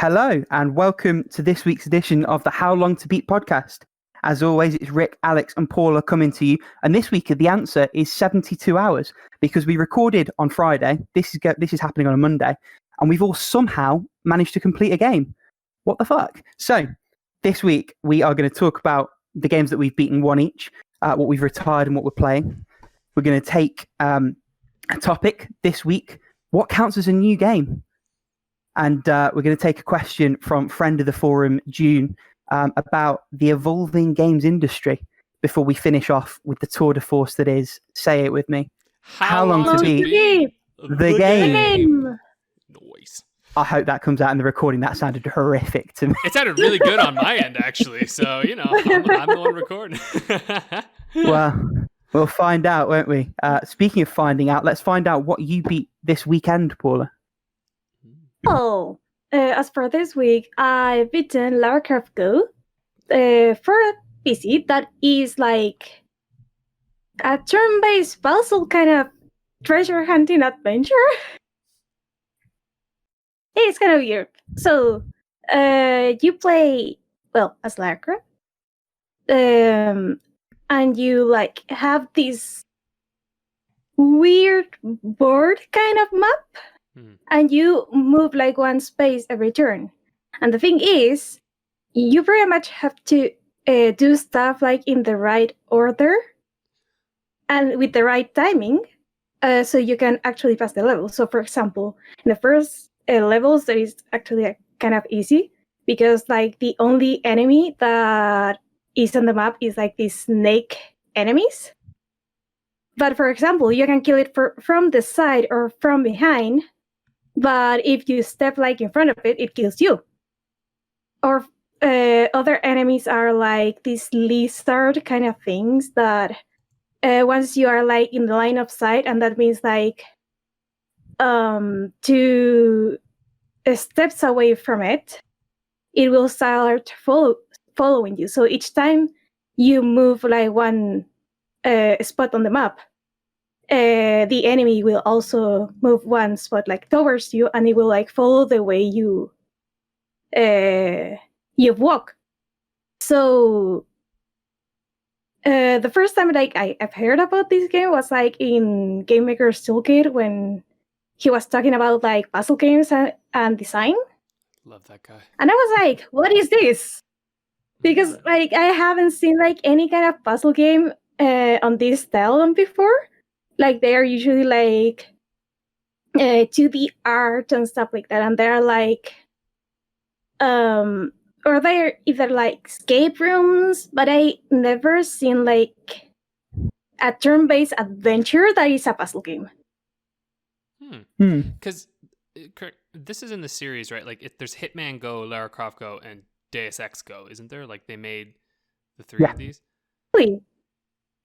Hello, and welcome to this week's edition of the How Long to Beat podcast. As always, it's Rick, Alex, and Paula coming to you. And this week, the answer is 72 hours because we recorded on Friday. This is happening on a Monday, and we've all somehow managed to complete a game. What the fuck? So, this week, we are going to talk about the games that we've beaten one each, what we've retired, and what we're playing. We're going to take a topic this week. What counts as a new game? And we're going to take a question from friend of the forum, June, about the evolving games industry before we finish off with the tour de force that is, say it with me, how long to beat the game. Noise. I hope that comes out in the recording. That sounded horrific to me. It sounded really good on my end, actually. So, I'm the one recording. Well, we'll find out, won't we? Speaking of finding out, let's find out what you beat this weekend, Paula. As for this week, I've beaten Lara Croft Go for a PC that is like a turn-based puzzle kind of treasure hunting adventure. It's kind of weird. So, you play, as Lara Croft, and you have this weird board kind of map. And you move one space every turn. And the thing is, you pretty much have to do stuff in the right order and with the right timing so you can actually pass the level. So, for example, in the first levels, that is actually kind of easy because the only enemy that is on the map is these snake enemies. But, for example, you can kill it from the side or from behind. But if you step in front of it, it kills you. Or other enemies are these lizard kind of things that once you are in the line of sight, and that means 2 steps away from it, it will start following you. So each time you move one spot on the map, the enemy will also move one spot towards you, and it will follow the way you walk. So the first time I've heard about this game was in Game Maker's Toolkit when he was talking about puzzle games and design. Love that guy. And I was like, what is this? Because I haven't seen any kind of puzzle game on this style before. They are usually 2D art and stuff like that, and they're or they're either escape rooms, but I never seen a turn-based adventure that is a puzzle game. Because this is in the series, right? There's Hitman Go, Lara Croft Go, and Deus Ex Go, isn't there? They made the 3 of these. Really?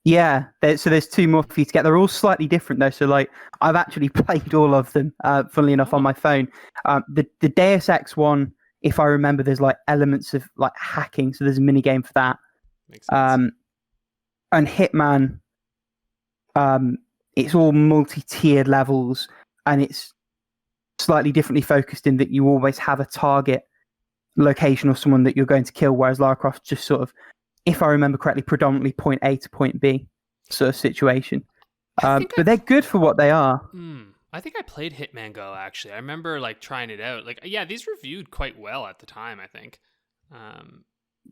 Yeah, so there's 2 more for you to get. They're all slightly different though. So I've actually played all of them, funnily enough, on my phone. The Deus Ex one, if I remember, there's elements of hacking, so there's a mini game for that. Makes sense. And Hitman, it's all multi-tiered levels, and it's slightly differently focused in that you always have a target location or someone that you're going to kill, whereas Lara Croft just sort of, if I remember correctly, predominantly point A to point B sort of situation. But they're good for what they are. I think I played Hitman Go, actually. I remember trying it out. These reviewed quite well at the time, I think.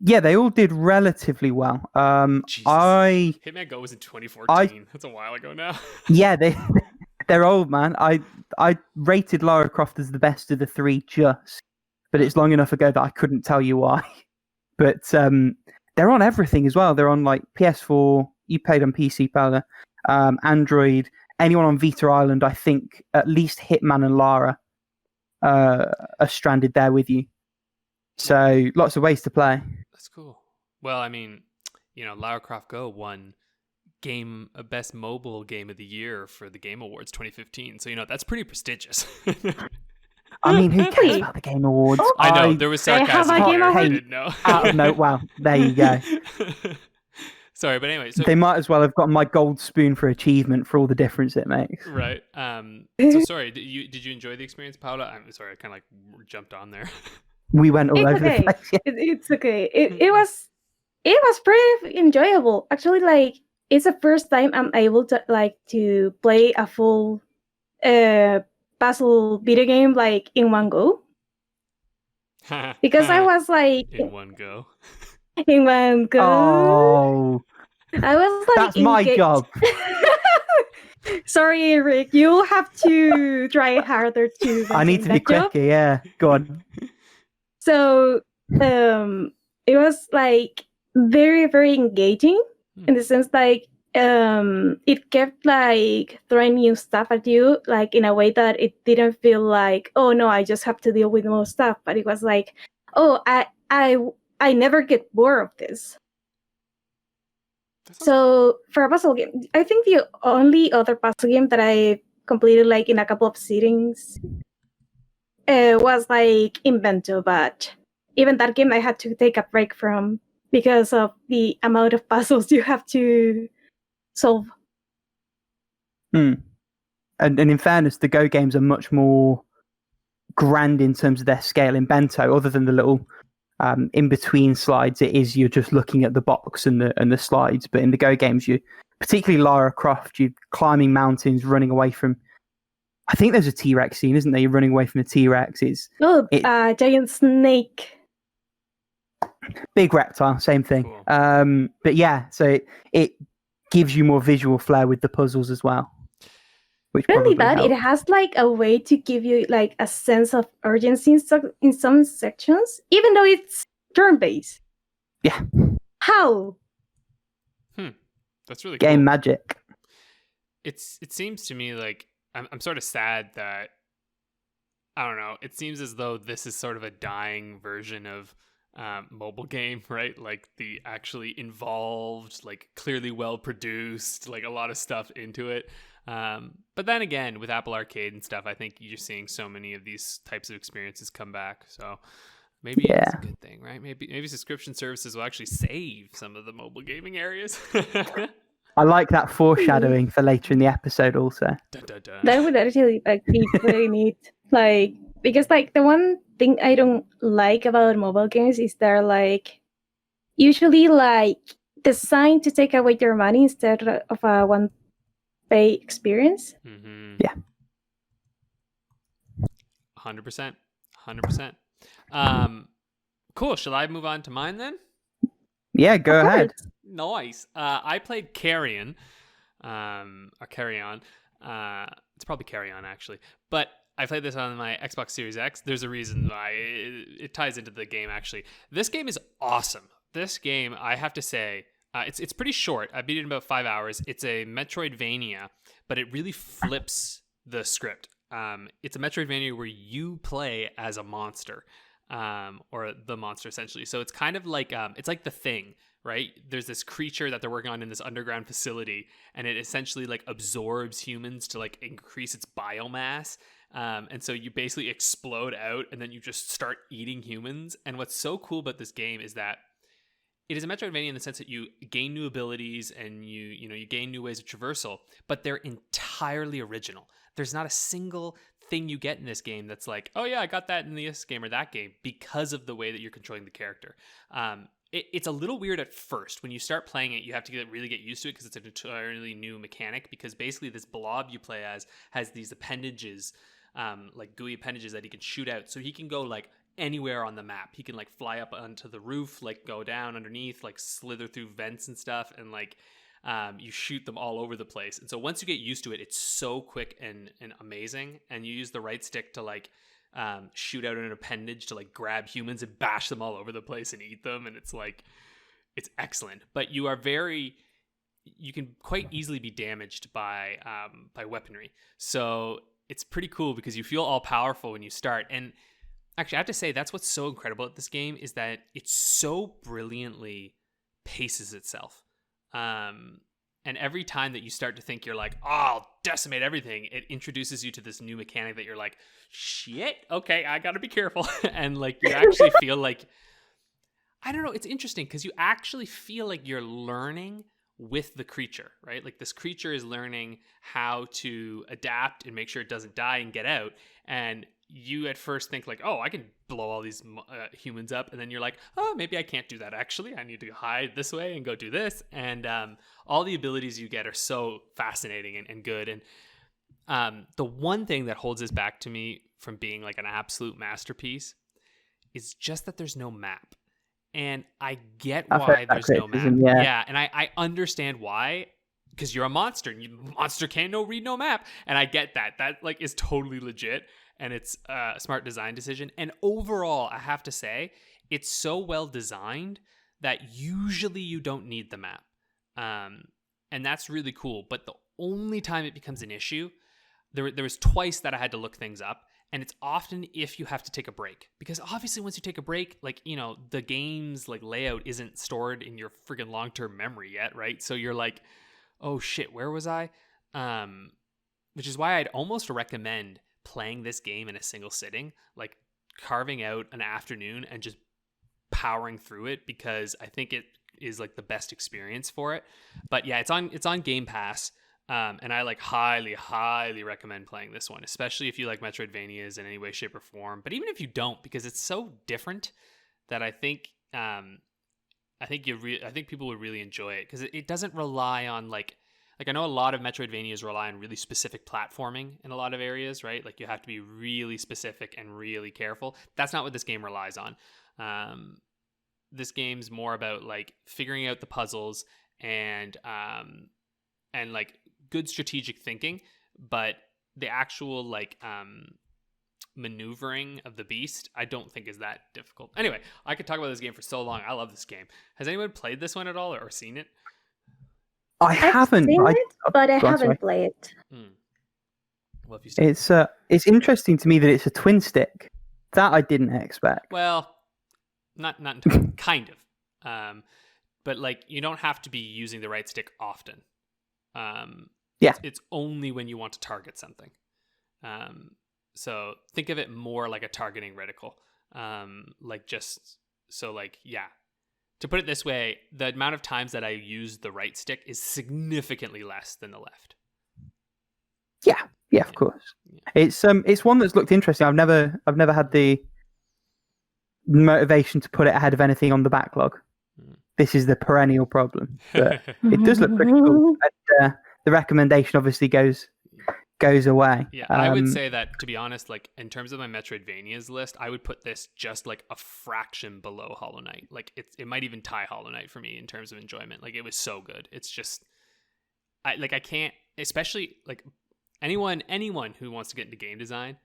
Yeah, they all did relatively well. Hitman Go was in 2014. That's a while ago now. Yeah, they're old, man. I rated Lara Croft as the best of the 3 but it's long enough ago that I couldn't tell you why. But they're on everything as well. They're on PS4. You played on PC, Paula. Android. Anyone on Vita Island, I think at least Hitman and Lara are stranded there with you. So lots of ways to play. That's cool. Well, I mean, Lara Croft Go won Best Mobile Game of the Year for the Game Awards 2015. So, that's pretty prestigious. I mean, who cares about the Game Awards? I know, there was sarcasm there. I didn't know. No, well, there you go. Sorry, but anyway. They might as well have got my gold spoon for achievement for all the difference it makes. Right. So sorry, did you enjoy the experience, Paula? I'm sorry, I kind of jumped on there. We went all It's over okay. the place. Yeah. It's okay. It was pretty enjoyable. Actually, like it's the first time I'm able to play a full puzzle video game like in one go. Because I was like in one go. in one go. Oh, I was like that's my job. Sorry, Rick. You have to try harder to. I need to be quicker. Yeah, go on. So, it was like very, very engaging in the sense like it kept like throwing new stuff at you, like in a way that it didn't feel like, oh no, I just have to deal with more stuff. But it was like, oh, I never get bored of this. So for a puzzle game, I think the only other puzzle game that I completed like in a couple of sittings was like Invento, but even that game I had to take a break from because of the amount of puzzles you have to solve. And in fairness, the Go games are much more grand in terms of their scale in Bento, other than the little in between slides. You're just looking at the box and the slides. But in the Go games, you, particularly Lara Croft, you're climbing mountains, running away from. I think there's a T-Rex scene, isn't there? You're running away from a T-Rex. Giant snake. Big reptile, same thing. Cool. But yeah, so it gives you more visual flair with the puzzles as well. Which really bad. helped. It has like a way to give you like a sense of urgency in some sections, even though it's turn-based. Yeah. How? That's really game cool. magic. It seems to me like I'm sort of sad that, I don't know, it seems as though this is sort of a dying version of mobile game, right? Like the actually involved, like clearly well produced, like a lot of stuff into it. But then again, with Apple Arcade and stuff, I think you're seeing so many of these types of experiences come back. So maybe it's a good thing, right? Maybe subscription services will actually save some of the mobile gaming areas. I like that foreshadowing for later in the episode also. Dun, dun, dun. That would actually like be very neat. Like, because like the one thing I don't like about mobile games is they're like usually like designed to take away your money instead of a one pay experience. Mm-hmm. Yeah. 100%. Cool. Shall I move on to mine then? Yeah, go ahead. Nice. I played Carrion, or Carry On. It's probably Carry On actually, but I played this on my Xbox Series X. There's a reason why it ties into the game actually. This game is awesome. This game, I have to say, it's pretty short. I beat it in about 5 hours. It's a Metroidvania, but it really flips the script. It's a Metroidvania where you play as a monster, or the monster essentially. So it's kind of like it's like The Thing, right? There's this creature that they're working on in this underground facility, and it essentially like absorbs humans to like increase its biomass. And so you basically explode out, and then you just start eating humans. And what's so cool about this game is that it is a Metroidvania in the sense that you gain new abilities and you gain new ways of traversal, but they're entirely original. There's not a single thing you get in this game that's like, oh yeah, I got that in this game or that game, because of the way that you're controlling the character. It's a little weird at first. When you start playing it, you have to really get used to it because it's an entirely new mechanic, because basically this blob you play as has these appendages, like gooey appendages that he can shoot out. So he can go like anywhere on the map. He can like fly up onto the roof, like go down underneath, like slither through vents and stuff, and like you shoot them all over the place. And so once you get used to it, it's so quick and amazing. And you use the right stick to like shoot out an appendage to like grab humans and bash them all over the place and eat them. And it's like, it's excellent. But you can quite easily be damaged by weaponry. So it's pretty cool because you feel all powerful when you start. And actually, I have to say, that's what's so incredible at this game, is that it so brilliantly paces itself. And every time that you start to think you're like, oh, I'll decimate everything, it introduces you to this new mechanic that you're like, shit, okay, I gotta be careful. And like, you actually feel like, I don't know, it's interesting because you actually feel like you're learning with the creature, right? Like this creature is learning how to adapt and make sure it doesn't die and get out. And you at first think like, oh, I can blow all these humans up, and then you're like, oh, maybe I can't do that actually. I need to hide this way and go do this. And all the abilities you get are so fascinating and good. And the one thing that holds this back to me from being like an absolute masterpiece is just that there's no map. And I get why there's no map. Yeah, and I understand why, because you're a monster and monster can't read no map. And I get that. That like is totally legit, and it's a smart design decision. And overall, I have to say, it's so well designed that usually you don't need the map. And that's really cool. But the only time it becomes an issue, there was twice that I had to look things up. And it's often if you have to take a break, because obviously once you take a break, like, you know, the game's like layout isn't stored in your friggin' long-term memory yet, right? So you're like, oh shit, where was I? Which is why I'd almost recommend playing this game in a single sitting, like carving out an afternoon and just powering through it, because I think it is like the best experience for it. But yeah, it's on Game Pass. And I like highly recommend playing this one, especially if you like Metroidvanias in any way, shape, or form. But even if you don't, because it's so different that I think people would really enjoy it, because it doesn't rely on like I know a lot of Metroidvanias rely on really specific platforming in a lot of areas, right? Like you have to be really specific and really careful. That's not what this game relies on. This game's more about like figuring out the puzzles and like good strategic thinking, but the actual like maneuvering of the beast I don't think is that difficult. Anyway, I could talk about this game for so long. I love this game. Has anyone played this one at all or seen it? I haven't seen it, but I haven't played it. Well, if you it's interesting to me that it's a twin stick. That I didn't expect. Well, not entirely, kind of, but like you don't have to be using the right stick often. It's only when you want to target something. So think of it more like a targeting reticle. To put it this way, the amount of times that I use the right stick is significantly less than the left. Yeah, of course. Yeah. It's one that's looked interesting. I've never had the motivation to put it ahead of anything on the backlog. This is the perennial problem, but it does look pretty cool. And, the recommendation obviously goes away. Yeah, I would say that, to be honest, like in terms of my Metroidvanias list, I would put this just like a fraction below Hollow Knight. Like it might even tie Hollow Knight for me in terms of enjoyment. Like it was so good. It's just I can't, especially like anyone who wants to get into game design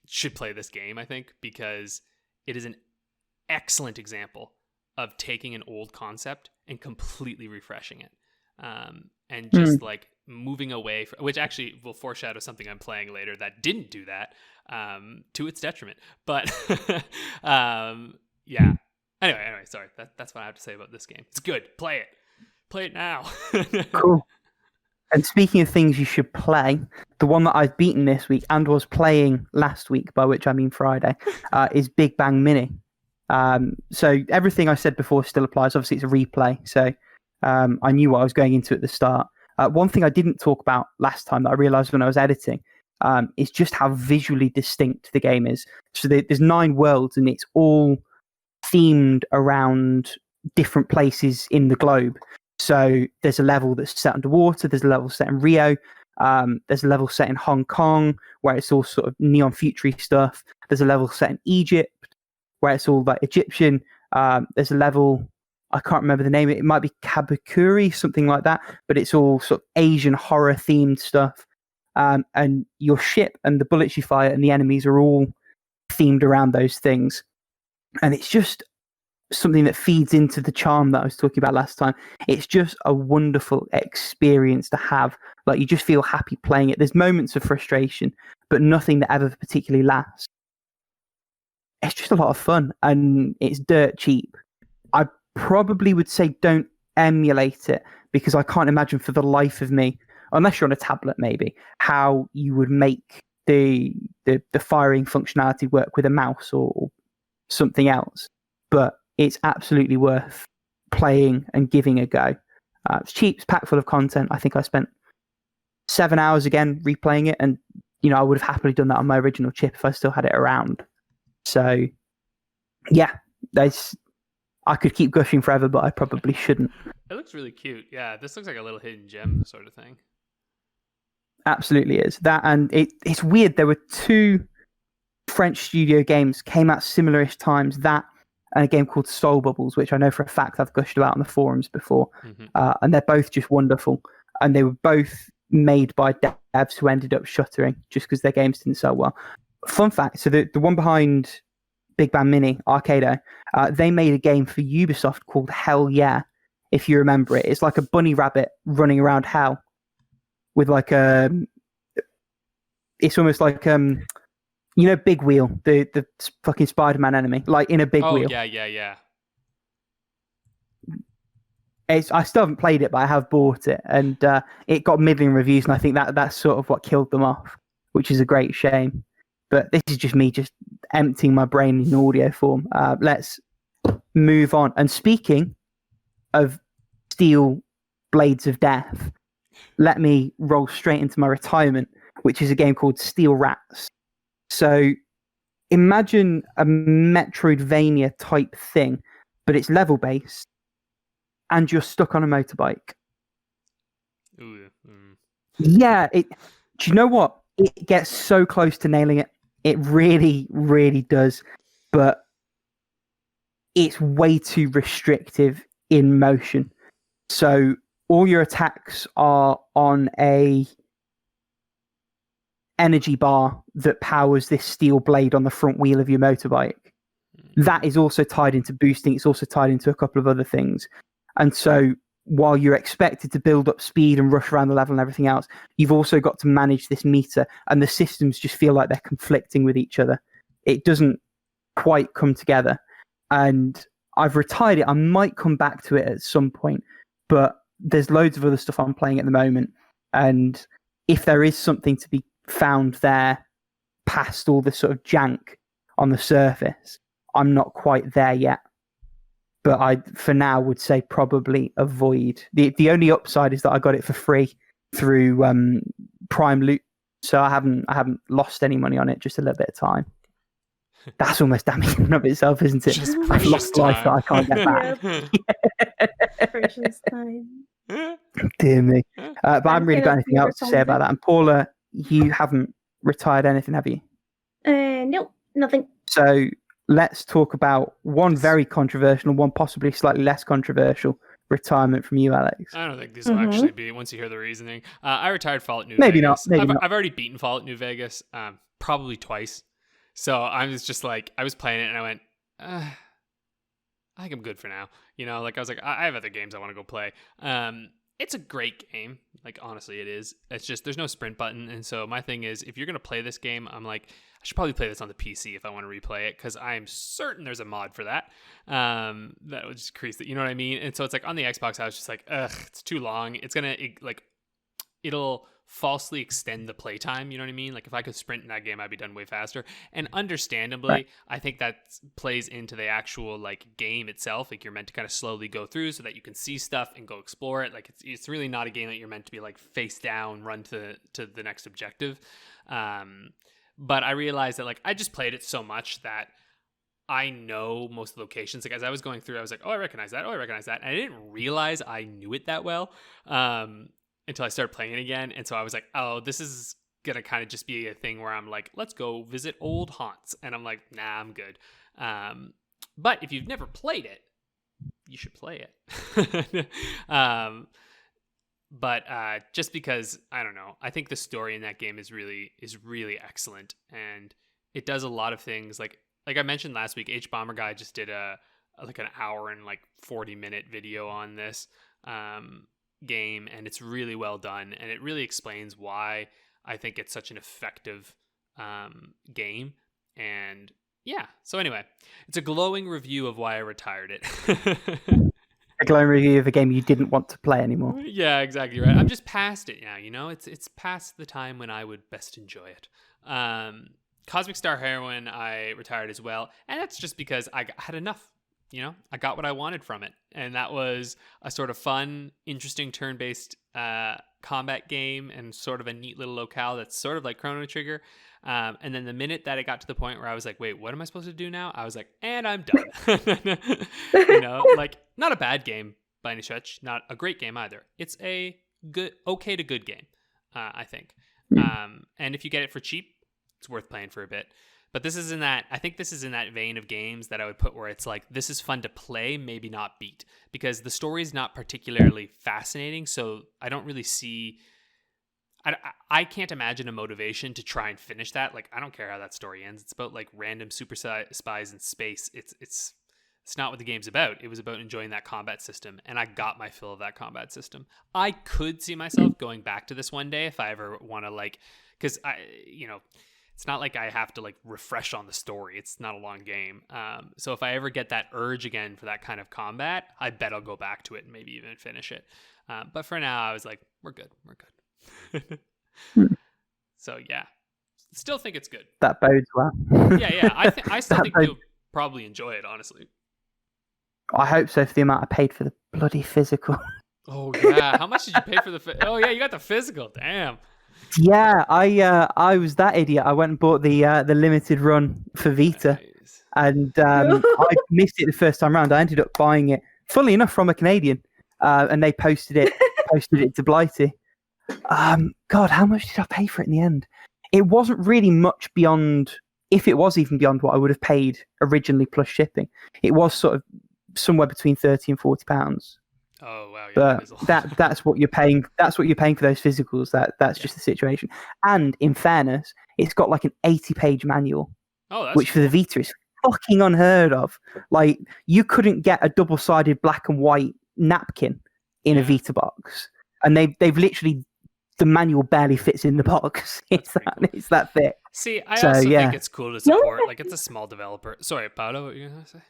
should play this game, I think, because it is an excellent example of taking an old concept and completely refreshing it. And just like moving away from, which actually will foreshadow something I'm playing later that didn't do that, to its detriment. But yeah. Anyway, sorry. That's what I have to say about this game. It's good. Play it now. Cool. And speaking of things you should play, the one that I've beaten this week and was playing last week, by which I mean Friday, is Big Bang Mini. So everything I said before still applies. Obviously, it's a replay, so I knew what I was going into at the start. One thing I didn't talk about last time that I realized when I was editing is just how visually distinct the game is. So there's 9 worlds, and it's all themed around different places in the globe. So there's a level that's set underwater, there's a level set in Rio, there's a level set in Hong Kong where it's all sort of neon futury stuff. There's a level set in Egypt where it's all like Egyptian. There's a level, I can't remember the name, it might be Kabakuri, something like that, but it's all sort of Asian horror themed stuff. And your ship and the bullets you fire and the enemies are all themed around those things. And it's just something that feeds into the charm that I was talking about last time. It's just a wonderful experience to have. Like, you just feel happy playing it. There's moments of frustration, but nothing that ever particularly lasts. It's just a lot of fun, and it's dirt cheap. I probably would say don't emulate it, because I can't imagine for the life of me, unless you're on a tablet maybe, how you would make the firing functionality work with a mouse or something else. But it's absolutely worth playing and giving a go. It's cheap, it's packed full of content. I think I spent 7 hours again replaying it, and I would have happily done that on my original chip if I still had it around. So, yeah, I could keep gushing forever, but I probably shouldn't. It looks really cute. Yeah, this looks like a little hidden gem sort of thing. Absolutely is. That, and it's weird. There were 2 French studio games came out similar-ish times. That and a game called Soul Bubbles, which I know for a fact I've gushed about on the forums before. And they're both just wonderful. And they were both made by devs who ended up shuttering just because their games didn't sell well. Fun fact, so the one behind Big Bang Mini, Arcado, they made a game for Ubisoft called Hell Yeah, if you remember it. It's like a bunny rabbit running around hell with like it's almost like Big Wheel, the fucking Spider-Man enemy, like in a big wheel. Oh yeah. I still haven't played it, but I have bought it, and it got middling reviews, and I think that's sort of what killed them off, which is a great shame. But this is just me just emptying my brain in audio form. Let's move on. And speaking of steel blades of death, let me roll straight into my retirement, which is a game called Steel Rats. So imagine a Metroidvania type thing, but it's level based, and you're stuck on a motorbike. Ooh. Yeah, do you know what? It gets so close to nailing it. It really, really does. But it's way too restrictive in motion. So all your attacks are on a energy bar that powers this steel blade on the front wheel of your motorbike. That is also tied into boosting. It's also tied into a couple of other things. And so while you're expected to build up speed and rush around the level and everything else, you've also got to manage this meter, and the systems just feel like they're conflicting with each other. It doesn't quite come together. And I've retired it. I might come back to it at some point, but there's loads of other stuff I'm playing at the moment. And if there is something to be found there past all the sort of jank on the surface, I'm not quite there yet. But I, for now, would say probably avoid. The only upside is that I got it for free through Prime Loot, so I haven't lost any money on it. Just a little bit of time. That's almost damning in of itself, isn't it? I've lost life that I can't get back. Precious time. Dear me. But I haven't really got anything else to say about that. And Paula, you haven't retired anything, have you? No, nothing. So let's talk about one very controversial, one possibly slightly less controversial retirement from you, Alex. I don't think these will actually be, once you hear the reasoning. I retired Fallout New Maybe Vegas. not. Maybe not. I've already beaten Fallout New Vegas, probably twice. So I was just like, I was playing it and I went, I think I'm good for now. I was like, I have other games I want to go play. It's a great game. Like, honestly, it is. It's just, there's no sprint button. And so my thing is, if you're going to play this game, I'm like, I should probably play this on the PC if I want to replay it, because I'm certain there's a mod for that. That would just increase it. You know what I mean? And so it's like on the Xbox, I was just like, it's too long. It's going to, it'll falsely extend the playtime. You know what I mean? Like, if I could sprint in that game, I'd be done way faster. And understandably, right. I think that plays into the actual game itself. Like, you're meant to kind of slowly go through so that you can see stuff and go explore it. Like, it's really not a game that you're meant to be face down, run to the next objective. But I realized that I just played it so much that I know most of the locations. As I was going through, I was like, oh, I recognize that. Oh, I recognize that. And I didn't realize I knew it that well. Until I started playing it again. And so I was like, oh, this is going to kind of just be a thing where I'm like, let's go visit old haunts. And I'm like, nah, I'm good. But if you've never played it, you should play it. But just because, I don't know, I think the story in that game is really excellent. And it does a lot of things. Like I mentioned last week, H Bomber Guy just did an hour and 40-minute video on this. Game, and it's really well done, and it really explains why I think it's such an effective game. And yeah, so anyway, it's a glowing review of why I retired it. A glowing review of a game you didn't want to play anymore. Yeah, exactly right. I'm just past it now. It's past the time when I would best enjoy it. Cosmic Star Heroine, I retired as well, and that's just because I had enough. I got what I wanted from it. And that was a sort of fun, interesting turn-based combat game and sort of a neat little locale that's sort of like Chrono Trigger. And then the minute that it got to the point where I was like, wait, what am I supposed to do now? I was like, and I'm done. Like, not a bad game by any stretch, not a great game either. It's a okay to good game, I think. And if you get it for cheap, it's worth playing for a bit. But I think this is in that vein of games that I would put where it's like, this is fun to play, maybe not beat, because the story is not particularly fascinating. So I don't really see, I can't imagine a motivation to try and finish that. Like, I don't care how that story ends. It's about like random super spies in space. It's not what the game's about. It was about enjoying that combat system. And I got my fill of that combat system. I could see myself going back to this one day if I ever want to, like, because it's not like I have to like refresh on the story. It's not a long game. So if I ever get that urge again for that kind of combat, I bet I'll go back to it and maybe even finish it. But for now, I was like, we're good. So yeah, still think it's good. That bodes well. Yeah. I still think you'll probably enjoy it, honestly. I hope so, for the amount I paid for the bloody physical. Oh yeah, how much did you pay for the? Oh yeah, you got the physical. Damn. Yeah, I was that idiot. I went and bought the limited run for Vita, Nice. and I missed it the first time round. I ended up buying it, funnily enough, from a Canadian, and they posted it to Blighty. God, how much did I pay for it in the end? It wasn't really much beyond, if it was even beyond what I would have paid originally plus shipping. It was sort of somewhere between £30 and £40. Oh wow, yeah, But that's what you're paying. That's what you're paying for those physicals. That's just the situation. And in fairness, it's got like an 80-page manual, which for the Vita is fucking unheard of. Like, you couldn't get a double-sided black and white napkin in a Vita box, and they've literally, the manual barely fits in the box. It's that thick. See, I also think it's cool to support. Like, it's a small developer. Sorry, Paula, what were you gonna say?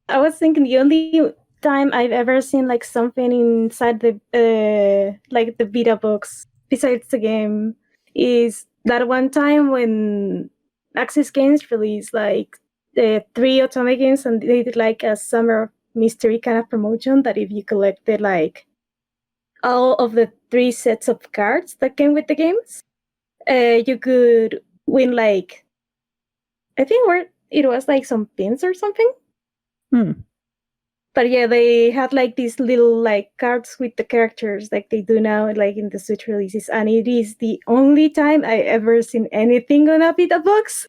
I was thinking the only time I've ever seen like something inside the like the Vita box besides the game is that one time when Access Games released like the 3 Otome games, and they did like a summer mystery kind of promotion that if you collected like all of the 3 sets of cards that came with the games, you could win like, I think it was like some pins or something. But yeah, they had like these little like cards with the characters like they do now, like in the Switch releases, and it is the only time I ever seen anything on a Vita box.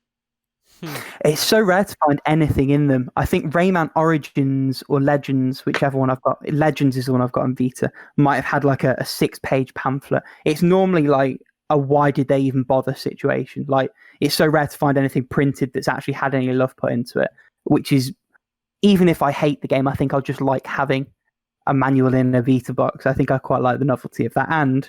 It's so rare to find anything in them. I think Rayman Origins or Legends, whichever one I've got, Legends is the one I've got on Vita, might have had like a 6-page pamphlet. It's normally like a why did they even bother situation. Like, it's so rare to find anything printed that's actually had any love put into it, which is, even if I hate the game, I think I'll just like having a manual in a Vita box. I think I quite like the novelty of that. And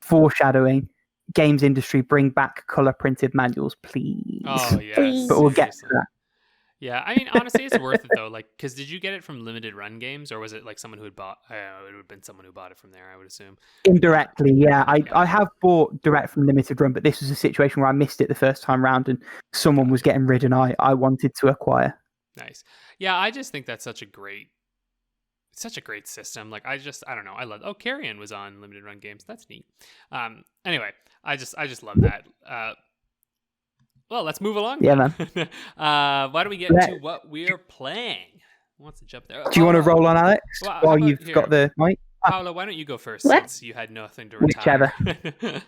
foreshadowing, games industry, bring back color printed manuals, please. Oh yes, but we'll get to that. Yeah, I mean, honestly, it's worth it though. Like, because did you get it from Limited Run Games, or was it like someone who had bought? It would have been someone who bought it from there, I would assume. Indirectly, yeah. I have bought direct from Limited Run, but this was a situation where I missed it the first time round, and someone was getting rid, and I wanted to acquire. Nice. Yeah, I just think that's such a great system. Like, I don't know. I love. Oh, Carrion was on Limited Run Games. That's neat. Anyway, I just love that. Well, let's move along. Yeah, man. Why don't we get to what we're playing? Who wants to jump there? Do you want to roll on, Alex? While you've got the mic? Paula, why don't you go first since you had nothing to retire? Whichever.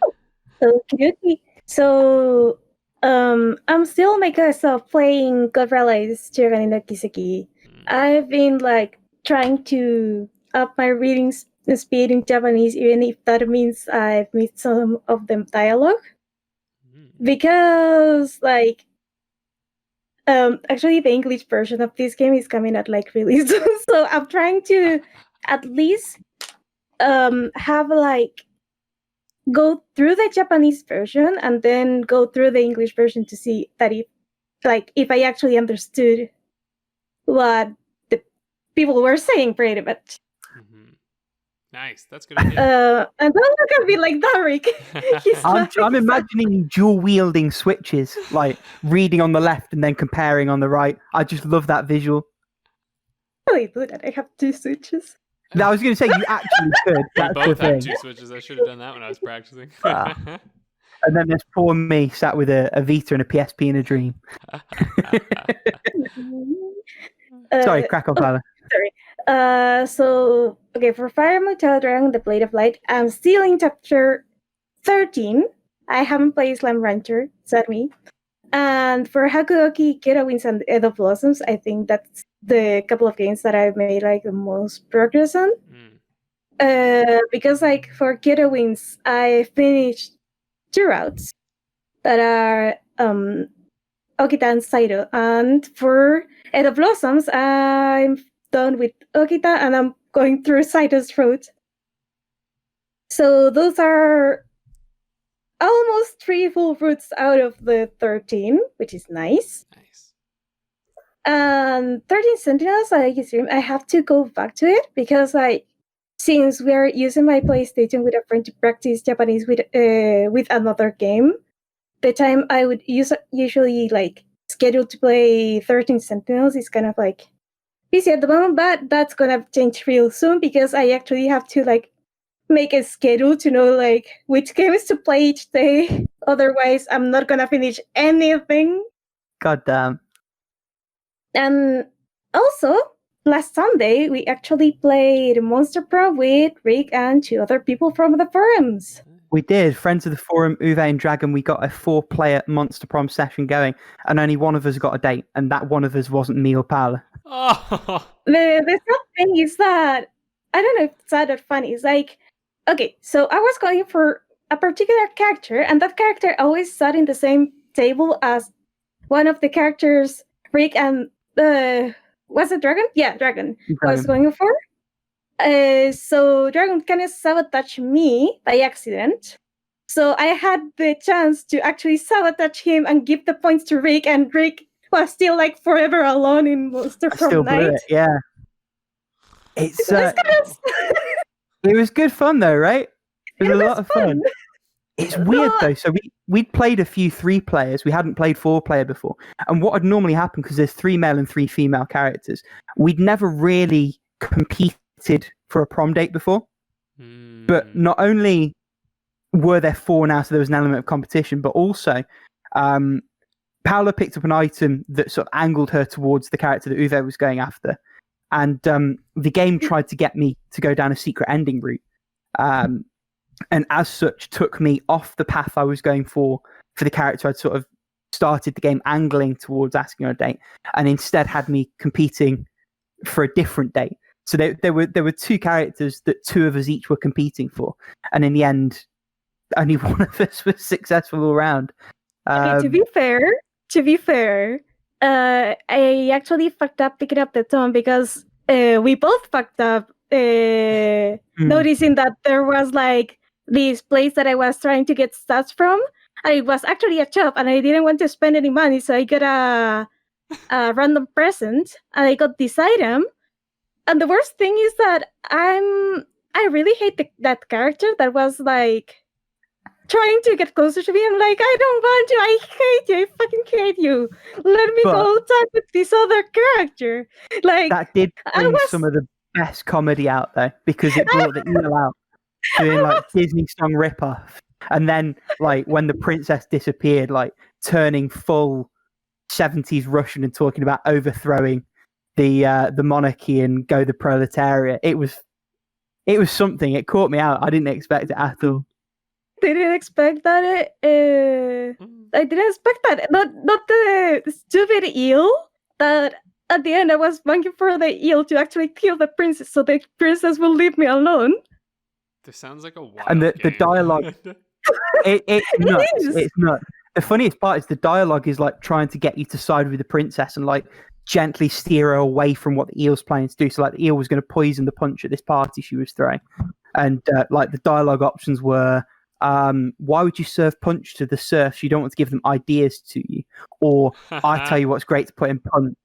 Okay. So, I'm still making myself playing God Realized白銀の奇跡. I've been like trying to up my reading speed in Japanese, even if that means I've missed some of them dialogue. Because like, actually the English version of this game is coming out like really soon, so I'm trying to at least have like go through the Japanese version and then go through the English version to see that if I actually understood what the people were saying pretty much. Nice, that's good idea. And don't look at me like that, Rick. I'm imagining dual-wielding switches, like reading on the left and then comparing on the right. I just love that visual. I do that. I have 2 switches. I was going to say you actually could. We That's the both have thing. 2 switches. I should have done that when I was practicing. And then there's poor me sat with a Vita and a PSP in a dream. Sorry, crack on, Paula. Sorry. So, okay, for Fire Emblem Dragon, the Blade of Light, I'm still in chapter 13. I haven't played Slam Rancher, sadly. And for Hakuoki, Kyoto Winds, and Edo Blossoms, I think that's the couple of games that I've made like the most progress on. Because like for Kyoto Winds, I finished 2 routes that are Okita and Saito. And for Edo Blossoms, I'm done with Okita and I'm going through Saito's route. So those are almost 3 full routes out of the 13, which is nice. And 13 Sentinels, I have to go back to it because since we are using my PlayStation with a friend to practice Japanese with another game, the time I would usually like schedule to play 13 Sentinels is kind of like busy at the moment, but that's gonna change real soon because I actually have to like make a schedule to know like which games to play each day. Otherwise, I'm not gonna finish anything. God damn. And also, last Sunday, we actually played Monster Prom with Rick and 2 other people from the forums. We did. Friends of the forum, Uwe and Dragon, we got a 4-player Monster Prom session going, and only one of us got a date, and that one of us wasn't me or Paula. Oh. The sad thing is that, I don't know if it's sad or funny, it's like, okay, so I was going for a particular character, and that character always sat in the same table as one of the characters Rick and was it Dragon? Yeah, Dragon. I was going for. So Dragon kind of sabotaged me by accident. So I had the chance to actually sabotage him and give the points to Rick, and Rick was still like forever alone in Monster Prom Night. Yeah. It was good fun though, right? It was a lot of fun. It's weird though. So we'd played a few 3-players. We hadn't played 4-player before. And what had normally happened, because there's 3 male and 3 female characters, we'd never really competed for a prom date before. But not only were there 4 now, so there was an element of competition, but also Paula picked up an item that sort of angled her towards the character that Uwe was going after. And the game tried to get me to go down a secret ending route. And as such, took me off the path I was going for the character I'd sort of started the game angling towards asking on a date, and instead had me competing for a different date. So there were 2 characters that 2 of us each were competing for, and in the end, only one of us was successful all round. To be fair, I actually fucked up picking up the tone because we both fucked up noticing that there was like this place that I was trying to get stats from. And it was actually a shop, and I didn't want to spend any money, so I got a random present, and I got this item. And the worst thing is that I really hate that character that was like trying to get closer to me. I'm like, I don't want you. I hate you. I fucking hate you. Let me go talk with this other character. Like that did bring some of the best comedy out though, because it brought the eel out doing like Disney song rip-off, and then like when the princess disappeared, like turning full 70s Russian and talking about overthrowing the monarchy and go the proletariat. It was something. It caught me out. I didn't expect it at all. Didn't expect that. I didn't expect that. Not the stupid eel that at the end I was banking for the eel to actually kill the princess, so the princess will leave me alone. This sounds like a wild and the game. dialogue. It's nuts. It's nuts. The funniest part is the dialogue is like trying to get you to side with the princess and like gently steer her away from what the eel's planning to do. So like the eel was going to poison the punch at this party she was throwing, and like the dialogue options were, why would you serve punch to the serfs? You don't want to give them ideas to you. Or I tell you what's great to put in punch,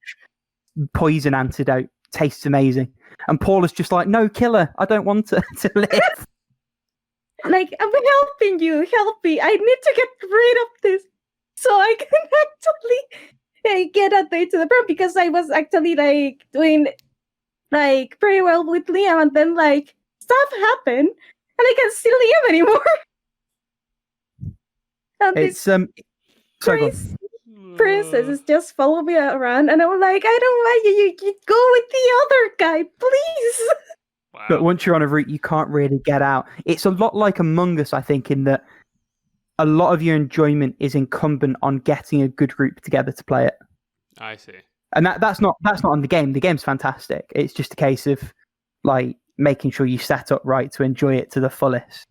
poison antidote, tastes amazing. And Paula's just like, no, kill her. I don't want her to live. Like, I'm helping you. Help me. I need to get rid of this so I can actually get a date to the prom, because I was actually like doing like pretty well with Liam, and then like stuff happened, and I can't see Liam anymore. And It's this crazy princess is just following me around, and I'm like, I don't want you. You go with the other guy, please. Wow. But once you're on a route, you can't really get out. It's a lot like Among Us, I think, in that a lot of your enjoyment is incumbent on getting a good group together to play it. I see. And that's not on the game. The game's fantastic. It's just a case of like making sure you set up right to enjoy it to the fullest.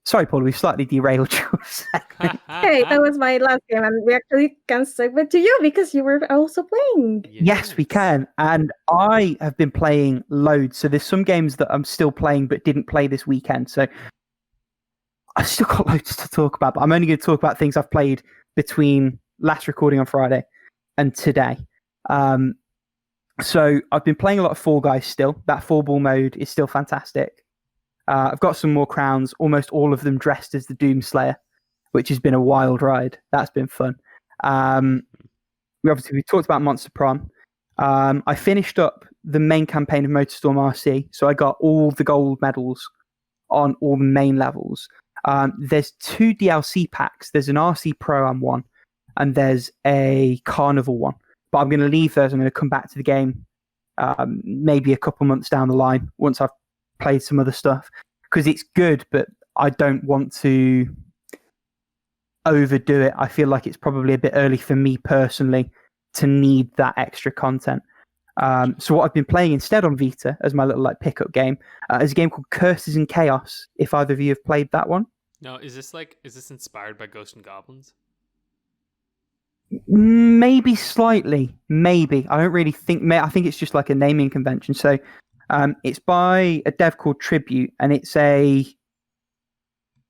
Sorry, Paula, we've slightly derailed your segment. Hey, that was my last game, and we actually can segue to you because you were also playing. Yes, we can. And I have been playing loads. So there's some games that I'm still playing but didn't play this weekend. So I've still got loads to talk about, but I'm only going to talk about things I've played between last recording on Friday and today. So I've been playing a lot of Fall Guys still. That 4-ball mode is still fantastic. I've got some more crowns, almost all of them dressed as the Doomslayer, which has been a wild ride. That's been fun. We talked about Monster Prom. I finished up the main campaign of Motorstorm RC, so I got all the gold medals on all the main levels. There's 2 DLC packs. There's an RC Pro-Am one, and there's a Carnival one. But I'm going to leave those. I'm going to come back to the game maybe a couple months down the line once I've played some other stuff, because it's good, but I don't want to overdo it. I feel like it's probably a bit early for me personally to need that extra content. So what I've been playing instead on Vita as my little like pickup game is a game called Curses and Chaos. If either of you have played that one. No, is this inspired by Ghosts and Goblins? Maybe slightly. Maybe. I don't really think. I think it's just like a naming convention. So it's by a dev called Tribute, and it's a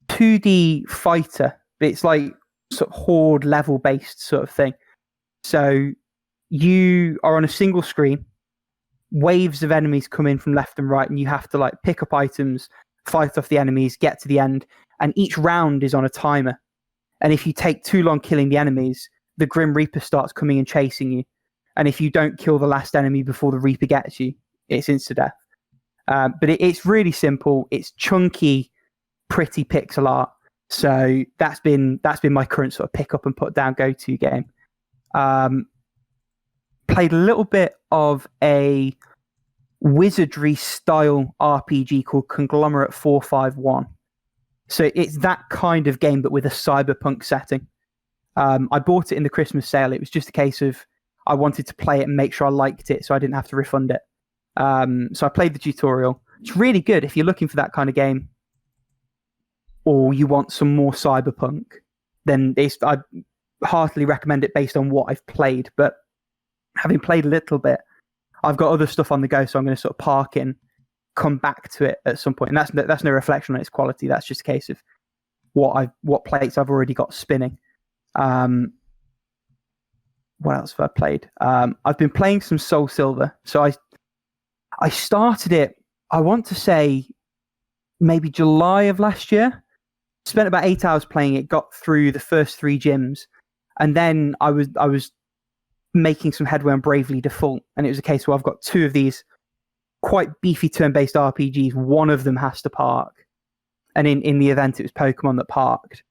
2D fighter, but it's like sort of horde level based sort of thing. So you are on a single screen, waves of enemies come in from left and right, and you have to like pick up items, fight off the enemies, get to the end, and each round is on a timer. And if you take too long killing the enemies, the Grim Reaper starts coming and chasing you. And if you don't kill the last enemy before the Reaper gets you, it's insta-death. But it's really simple. It's chunky, pretty pixel art. So that's been my current sort of pick up and put down go-to game. Played a little bit of a wizardry style RPG called Conglomerate 451. So it's that kind of game, but with a cyberpunk setting. I bought it in the Christmas sale. It was just a case of I wanted to play it and make sure I liked it so I didn't have to refund it. So I played the tutorial. It's really good if you're looking for that kind of game or you want some more cyberpunk. Then I heartily recommend it based on what I've played. But having played a little bit, I've got other stuff on the go, so I'm going to sort of park it and come back to it at some point. And that's no reflection on its quality. That's just a case of what plates I've already got spinning. What else have I played? I've been playing some Soul Silver. So I started it, I want to say maybe July of last year. Spent about 8 hours playing it, got through the first 3 gyms, and then I was making some headway on Bravely Default, and it was a case where I've got 2 of these quite beefy turn-based RPGs. One of them has to park, and in the event it was Pokemon that parked.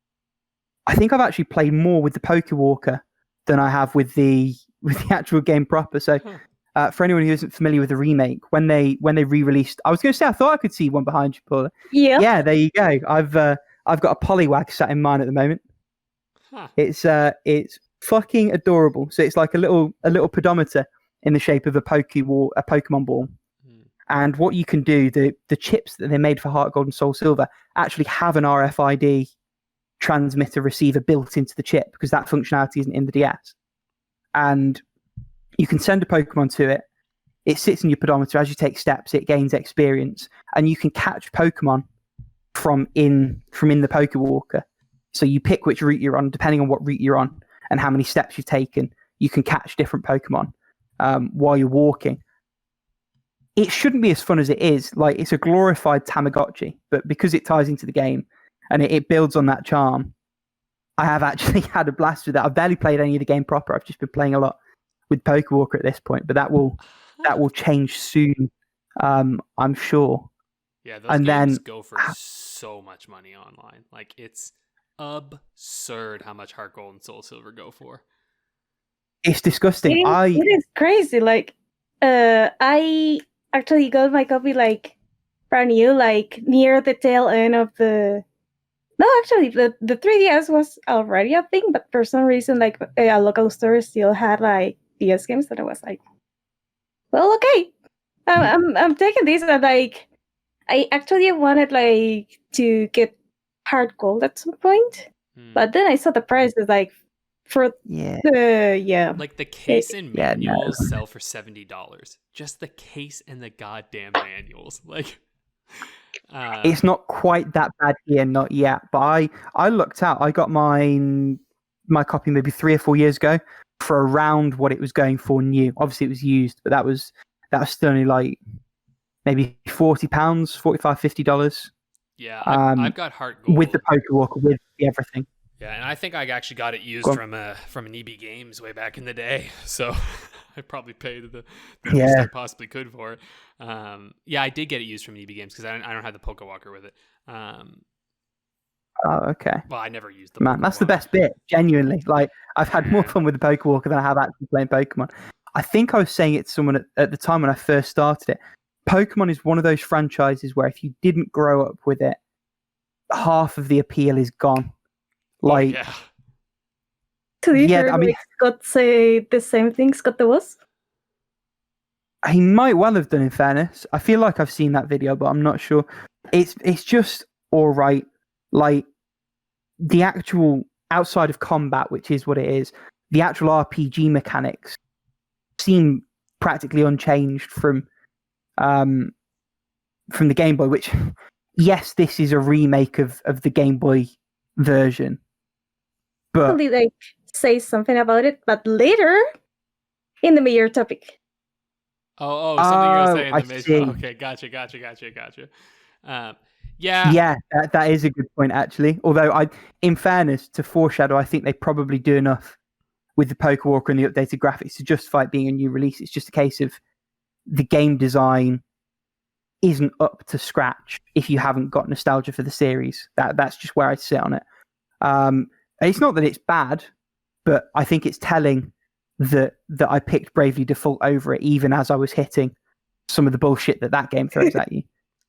I think I've actually played more with the Pokewalker than I have with the actual game proper. So for anyone who isn't familiar with the remake, when they re-released, I was going to say I thought I could see one behind you, Paula. Yeah, there you go. I've got a Poliwag sat in mine at the moment. Huh. It's fucking adorable. So it's like a little pedometer in the shape of a Pokemon ball. And what you can do, the chips that they made for Heart Gold and Soul Silver actually have an RFID transmitter receiver built into the chip, because that functionality isn't in the DS. And you can send a Pokemon to it. It sits in your pedometer. As you take steps, it gains experience, and you can catch Pokemon from in the Pokewalker. So you pick which route you're on, depending on what route you're on and how many steps you've taken. You can catch different Pokemon while you're walking. It shouldn't be as fun as it is. Like, it's a glorified Tamagotchi, but because it ties into the game and it builds on that charm, I have actually had a blast with that. I've barely played any of the game proper. I've just been playing a lot with Pokewalker at this point, but that will that will change soon. I'm sure. Yeah, those And games then go for so much money online. Like, it's absurd how much Heart Gold and Soul Silver go for. it's disgusting. It is crazy. Like, I actually got my copy like brand new, like near the tail end of the. No, actually, the 3DS was already a thing, but for some reason, like a local store still had like DS games, and I was like, well, okay, I'm taking this, and like, I actually wanted like to get hard gold at some point, but then I saw the prices like for like the case and manuals sell for $70. Just the case and the goddamn manuals, like. It's not quite that bad here, not yet. But I looked out. I got my copy maybe 3 or 4 years ago for around what it was going for new. Obviously, it was used, but that was still only like maybe £40, $45, $50. Yeah, I've got Heart Gold with the Poker Walker, with everything. Yeah, and I think I actually got it used from an EB Games way back in the day. So I probably paid the least I possibly could for it. Yeah, I did get it used from EB Games because I don't have the Poker Walker with it. Oh, okay. Well, I never used the Man, that's the best bit, genuinely. Like, I've had more fun with the Poker Walker than I have actually playing Pokemon. I think I was saying it to someone at the time when I first started it. Pokemon is one of those franchises where if you didn't grow up with it, half of the appeal is gone. Like, to be fair, I mean, Scott say the same thing Scott was. He might well have done, in fairness. I feel like I've seen that video, but I'm not sure. It's just all right. Like, the actual, outside of combat, which is what it is, the actual RPG mechanics seem practically unchanged from the Game Boy, which, yes, this is a remake of the Game Boy version. But probably like say something about it, but later in the major topic. Oh, something you're saying in the major. Okay, gotcha. Yeah, that is a good point, actually. Although, in fairness, to foreshadow, I think they probably do enough with the Poker Walker and the updated graphics to justify it being a new release. It's just a case of the game design isn't up to scratch if you haven't got nostalgia for the series. That's just where I sit on it. It's not that it's bad, but I think it's telling that I picked Bravely Default over it, even as I was hitting some of the bullshit that game throws at you.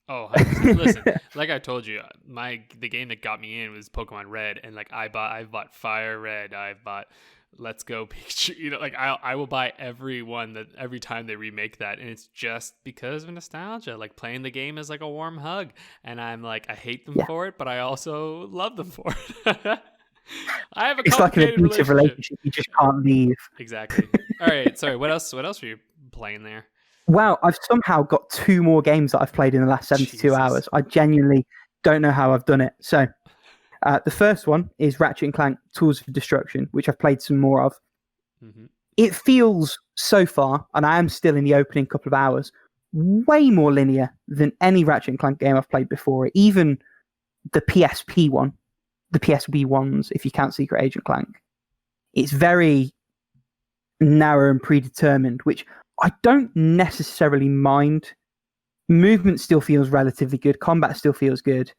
Oh, 100%. Listen, like I told you, the game that got me in was Pokemon Red, and like I bought Fire Red, I bought Let's Go Pikachu. You know, like I will buy every one that every time they remake that, and it's just because of nostalgia. Like, playing the game is like a warm hug, and I'm like, I hate them for it, but I also love them for it. I have It's like an abusive relationship. You just can't leave. Exactly. All right. Sorry. What else were you playing there? Wow, I've somehow got 2 more games that I've played in the last 72 hours. I genuinely don't know how I've done it. So, the first one is Ratchet & Clank Tools of Destruction, which I've played some more of. Mm-hmm. It feels, so far, and I am still in the opening couple of hours, way more linear than any Ratchet & Clank game I've played before. Even the PSP one. The PSP ones, if you count Secret Agent Clank. It's very narrow and predetermined, which I don't necessarily mind. Movement still feels relatively good. Combat still feels good.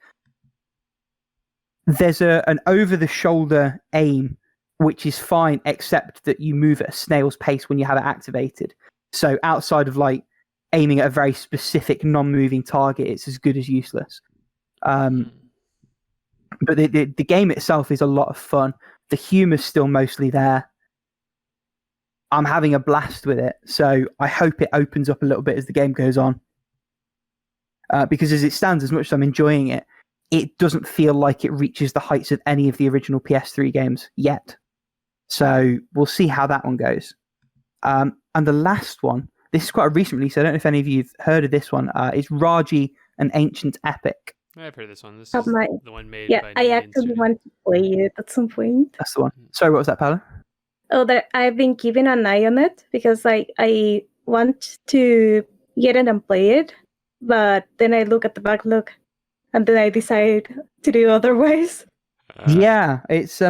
There's an over-the-shoulder aim, which is fine, except that you move at a snail's pace when you have it activated. So outside of like aiming at a very specific non-moving target, it's as good as useless. But the game itself is a lot of fun. The humor's still mostly there. I'm having a blast with it, so I hope it opens up a little bit as the game goes on. Because as it stands, as much as I'm enjoying it, it doesn't feel like it reaches the heights of any of the original PS3 games yet. So we'll see how that one goes. And the last one, this is quite a recent release, I don't know if any of you have heard of this one, is Raji, an Ancient Epic. I've heard of this one. This is the one made by I actually want to play it at some point. That's the one. Sorry, what was that, Paula? Oh, I've been keeping an eye on it because I want to get it and play it, but then I look at the backlog and then I decide to do otherwise. Yeah, it's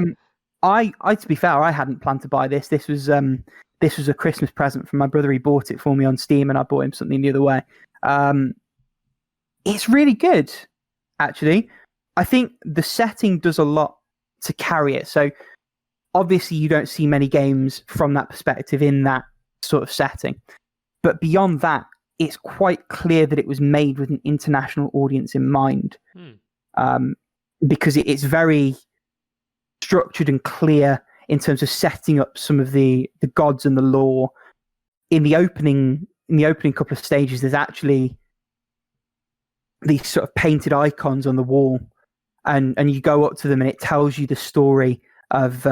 I to be fair, I hadn't planned to buy this. This was this was a Christmas present from my brother. He bought it for me on Steam, and I bought him something the other way. It's really good, actually. I think the setting does a lot to carry it. So obviously you don't see many games from that perspective in that sort of setting. But beyond that, it's quite clear that it was made with an international audience in mind. Because it's very structured and clear in terms of setting up some of the gods and the lore. In the opening couple of stages, there's actually these sort of painted icons on the wall, and you go up to them, and it tells you the story of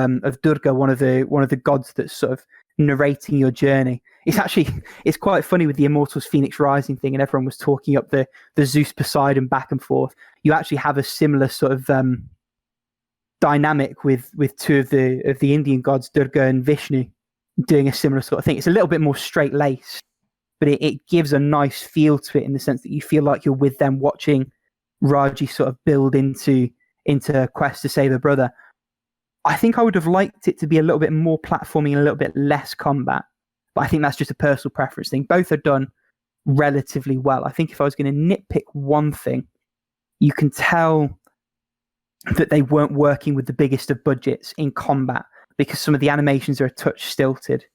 Durga, one of the gods that's sort of narrating your journey. It's quite funny with the Immortals Phoenix Rising thing, and everyone was talking up the Zeus Poseidon back and forth. You actually have a similar sort of dynamic with two of the Indian gods, Durga and Vishnu, doing a similar sort of thing. It's a little bit more straight laced, but it gives a nice feel to it in the sense that you feel like you're with them watching Raji sort of build into a quest to save a brother. I think I would have liked it to be a little bit more platforming and a little bit less combat, but I think that's just a personal preference thing. Both are done relatively well. I think if I was going to nitpick one thing, you can tell that they weren't working with the biggest of budgets in combat, because some of the animations are a touch stilted,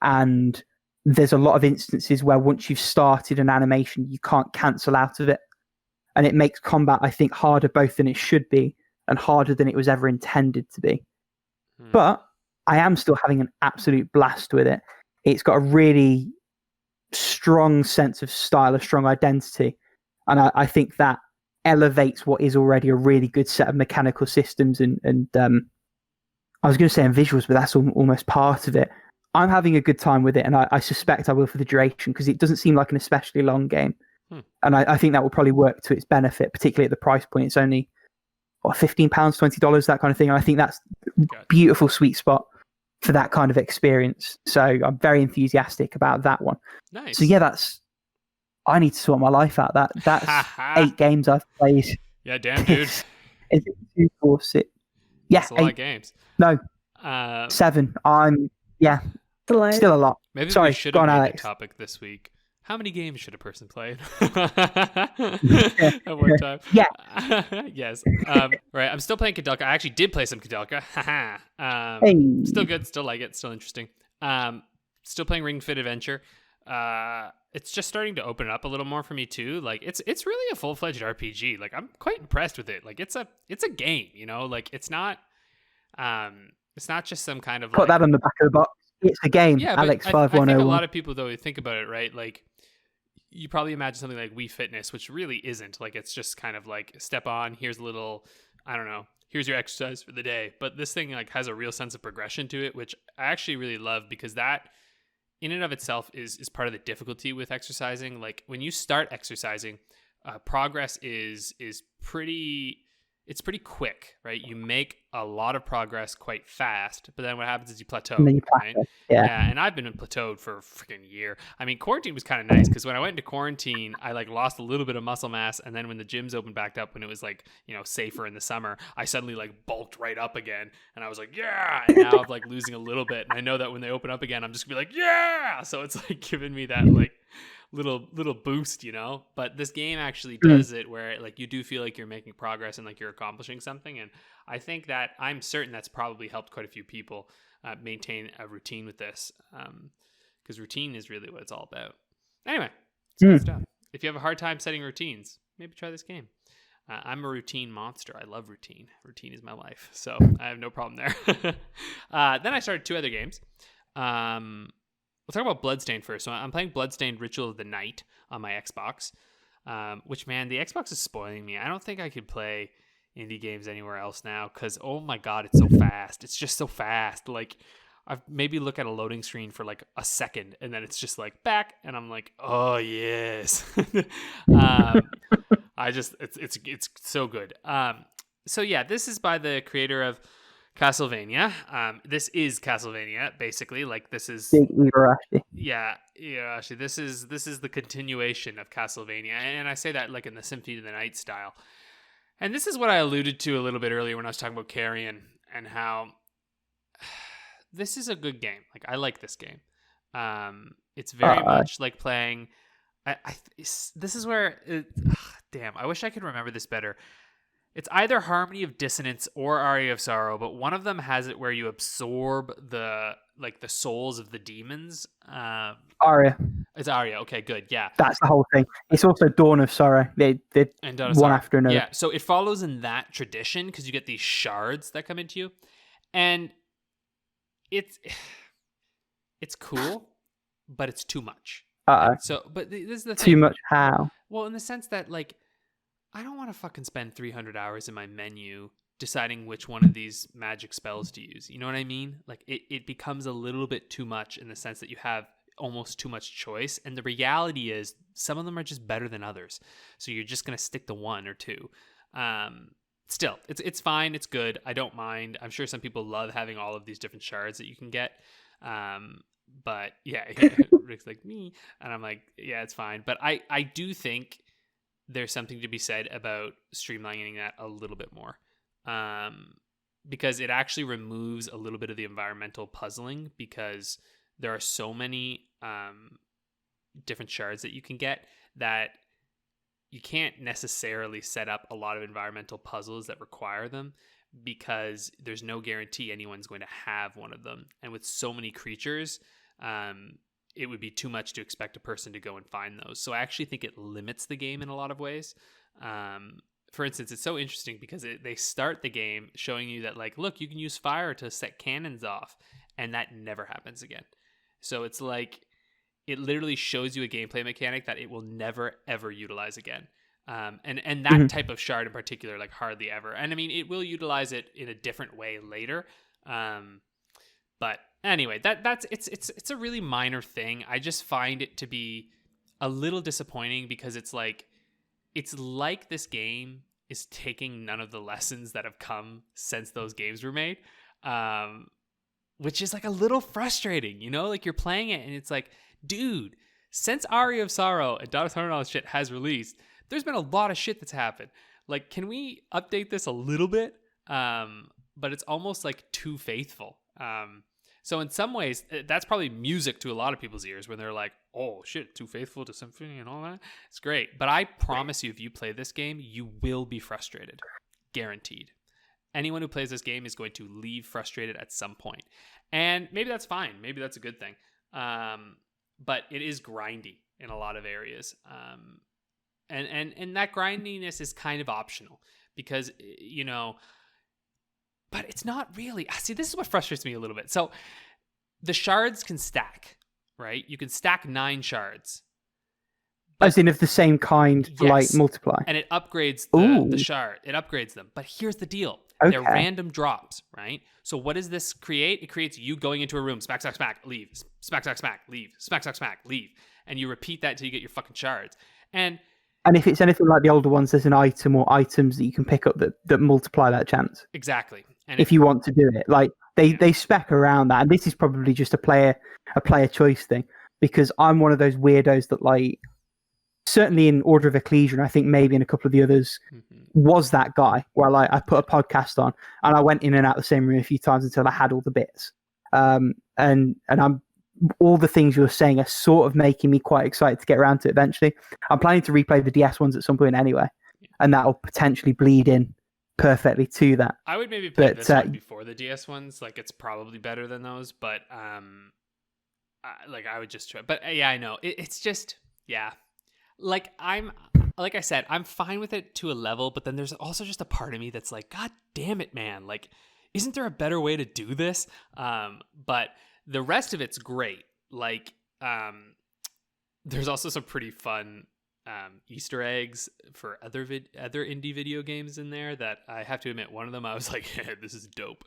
and there's a lot of instances where once you've started an animation, you can't cancel out of it. And it makes combat, I think, harder both than it should be and harder than it was ever intended to be. But I am still having an absolute blast with it. It's got a really strong sense of style, a strong identity. And I think that elevates what is already a really good set of mechanical systems and I was going to say in visuals, but that's almost part of it. I'm having a good time with it, and I suspect I will for the duration, because it doesn't seem like an especially long game. And I think that will probably work to its benefit, particularly at the price point. It's only £15, $20, that kind of thing. And I think that's a beautiful sweet spot for that kind of experience. So I'm very enthusiastic about that one. Nice. So yeah, I need to sort my life out. That's 8 games I've played. Yeah, damn, dude. Is it 2, 4, 6? Yeah, that's a lot of games. No, 7. Still a lot. Maybe Sorry, we should go have on, made Alex. the topic this week. How many games should a person play at one time? Yeah. Yes. Right. I'm still playing Kadelka. I actually did play some Kadelka. Hey. Still good. Still like it. Still interesting. Still playing Ring Fit Adventure. It's just starting to open up a little more for me too. Like it's really a full-fledged RPG. Like I'm quite impressed with it. Like it's a game, you know. Like it's not just some kind of Put that on the back of the box. It's a game. Yeah, Alex I think a 5101. lot of people, though, you think about it, right? Like you probably imagine something like Wii Fitness, which really isn't. Like it's just kind of like step on, here's a little, I don't know, here's your exercise for the day. But this thing like has a real sense of progression to it, which I actually really love, because that in and of itself is part of the difficulty with exercising. Like when you start exercising, progress is pretty quick, right? You make a lot of progress quite fast, but then what happens is you plateau. And then you right? plateau. Yeah. And I've been plateaued for a freaking year. I mean, quarantine was kind of nice, because when I went into quarantine, I like lost a little bit of muscle mass, and then when the gyms opened back up, when it was like, you know, safer in the summer, I suddenly like bulked right up again, and I was like, yeah. And now I'm like losing a little bit, and I know that when they open up again, I'm just gonna be like, yeah. So it's like giving me that like little boost, you know. But this game actually does it where like you do feel like you're making progress and like you're accomplishing something, and I think that I'm certain that's probably helped quite a few people maintain a routine with this, because routine is really what it's all about. Anyway, it's good stuff. If you have a hard time setting routines, maybe try this game. I'm a routine monster. I love routine. Routine is my life, so I have no problem there. Then I started 2 other games. We'll talk about Bloodstained first. So I'm playing Bloodstained Ritual of the Night on my Xbox, which, man, the Xbox is spoiling me. I don't think I could play indie games anywhere else now, because, oh my God, it's so fast. It's just so fast. Like, I've maybe look at a loading screen for like a second, and then it's just like back, and I'm like, oh, yes. It's so good. So yeah, this is by the creator of Castlevania. This is Castlevania, basically. Like this is Big Igarashi. Yeah, actually, this is the continuation of Castlevania, and I say that like in the Symphony of the Night style. And this is what I alluded to a little bit earlier when I was talking about Carrion, and how this is a good game. Like I like this game. It's very much like playing. This is where, damn, I wish I could remember this better. It's either Harmony of Dissonance or Aria of Sorrow, but one of them has it where you absorb the souls of the demons. Aria. It's Aria. Okay, good. Yeah. That's the whole thing. It's also Dawn of Sorrow. They're and Dawn of one Sorrow. after another. Yeah, so it follows in that tradition because you get these shards that come into you. And it's cool, but it's too much. So, but this is the thing. Too much how? Well, in the sense that, like, I don't want to fucking spend 300 hours in my menu deciding which one of these magic spells to use. You know what I mean? Like, it becomes a little bit too much in the sense that you have almost too much choice. And the reality is some of them are just better than others. So you're just going to stick to one or two. Still, it's fine. It's good. I don't mind. I'm sure some people love having all of these different shards that you can get. But yeah, Rick's like me. And I'm like, yeah, it's fine. But I do think there's something to be said about streamlining that a little bit more. Because it actually removes a little bit of the environmental puzzling because there are so many different shards that you can get that you can't necessarily set up a lot of environmental puzzles that require them because there's no guarantee anyone's going to have one of them. And with so many creatures, it would be too much to expect a person to go and find those. So I actually think it limits the game in a lot of ways. For instance, it's so interesting because they start the game showing you that, like, look, you can use fire to set cannons off, and that never happens again. So it's like it literally shows you a gameplay mechanic that it will never ever utilize again. And that type of shard in particular, like, hardly ever. And I mean, it will utilize it in a different way later. But anyway, it's a really minor thing. I just find it to be a little disappointing because it's like this game is taking none of the lessons that have come since those games were made. Which is like a little frustrating, you know? Like, you're playing it and it's like, dude, since Aria of Sorrow and Dawn of Sorrow and all this shit has released, there's been a lot of shit that's happened. Like, can we update this a little bit? But it's almost like too faithful. So in some ways, that's probably music to a lot of people's ears when they're like, oh shit, too faithful to Symphony and all that. It's great. But I promise you, if you play this game, you will be frustrated. Guaranteed. Anyone who plays this game is going to leave frustrated at some point. And maybe that's fine. Maybe that's a good thing. But it is grindy in a lot of areas. And that grindiness is kind of optional because, you know, but it's not really. See, this is what frustrates me a little bit. So the shards can stack, right? You can stack 9 shards. As in of the same kind, yes. like multiply. And it upgrades the shard. It upgrades them. But here's the deal. Okay. They're random drops, right? So what does this create? It creates you going into a room, smack, smack, smack, leave, smack, smack, smack, leave, smack, smack, smack, leave. And you repeat that until you get your fucking shards. And if it's anything like the older ones, there's an item or items that you can pick up that multiply that chance. Exactly. And if you want to do it. Like, they spec around that. And this is probably just a player choice thing. Because I'm one of those weirdos that, like, certainly in Order of Ecclesia, and I think maybe in a couple of the others, was that guy where, like, I put a podcast on and I went in and out the same room a few times until I had all the bits. And I'm all the things you're saying are sort of making me quite excited to get around to it eventually. I'm planning to replay the DS ones at some point anyway, and that'll potentially bleed in perfectly to that. I would maybe play this one before the DS ones. Like, it's probably better than those, but like, I would just try. But yeah, I know it's just, yeah. Like, like I said, I'm fine with it to a level, but then there's also just a part of me that's like, God damn it, man. Like, isn't there a better way to do this? But the rest of it's great. Like, there's also some pretty fun Easter eggs for other indie video games in there that I have to admit, one of them I was like, yeah, this is dope.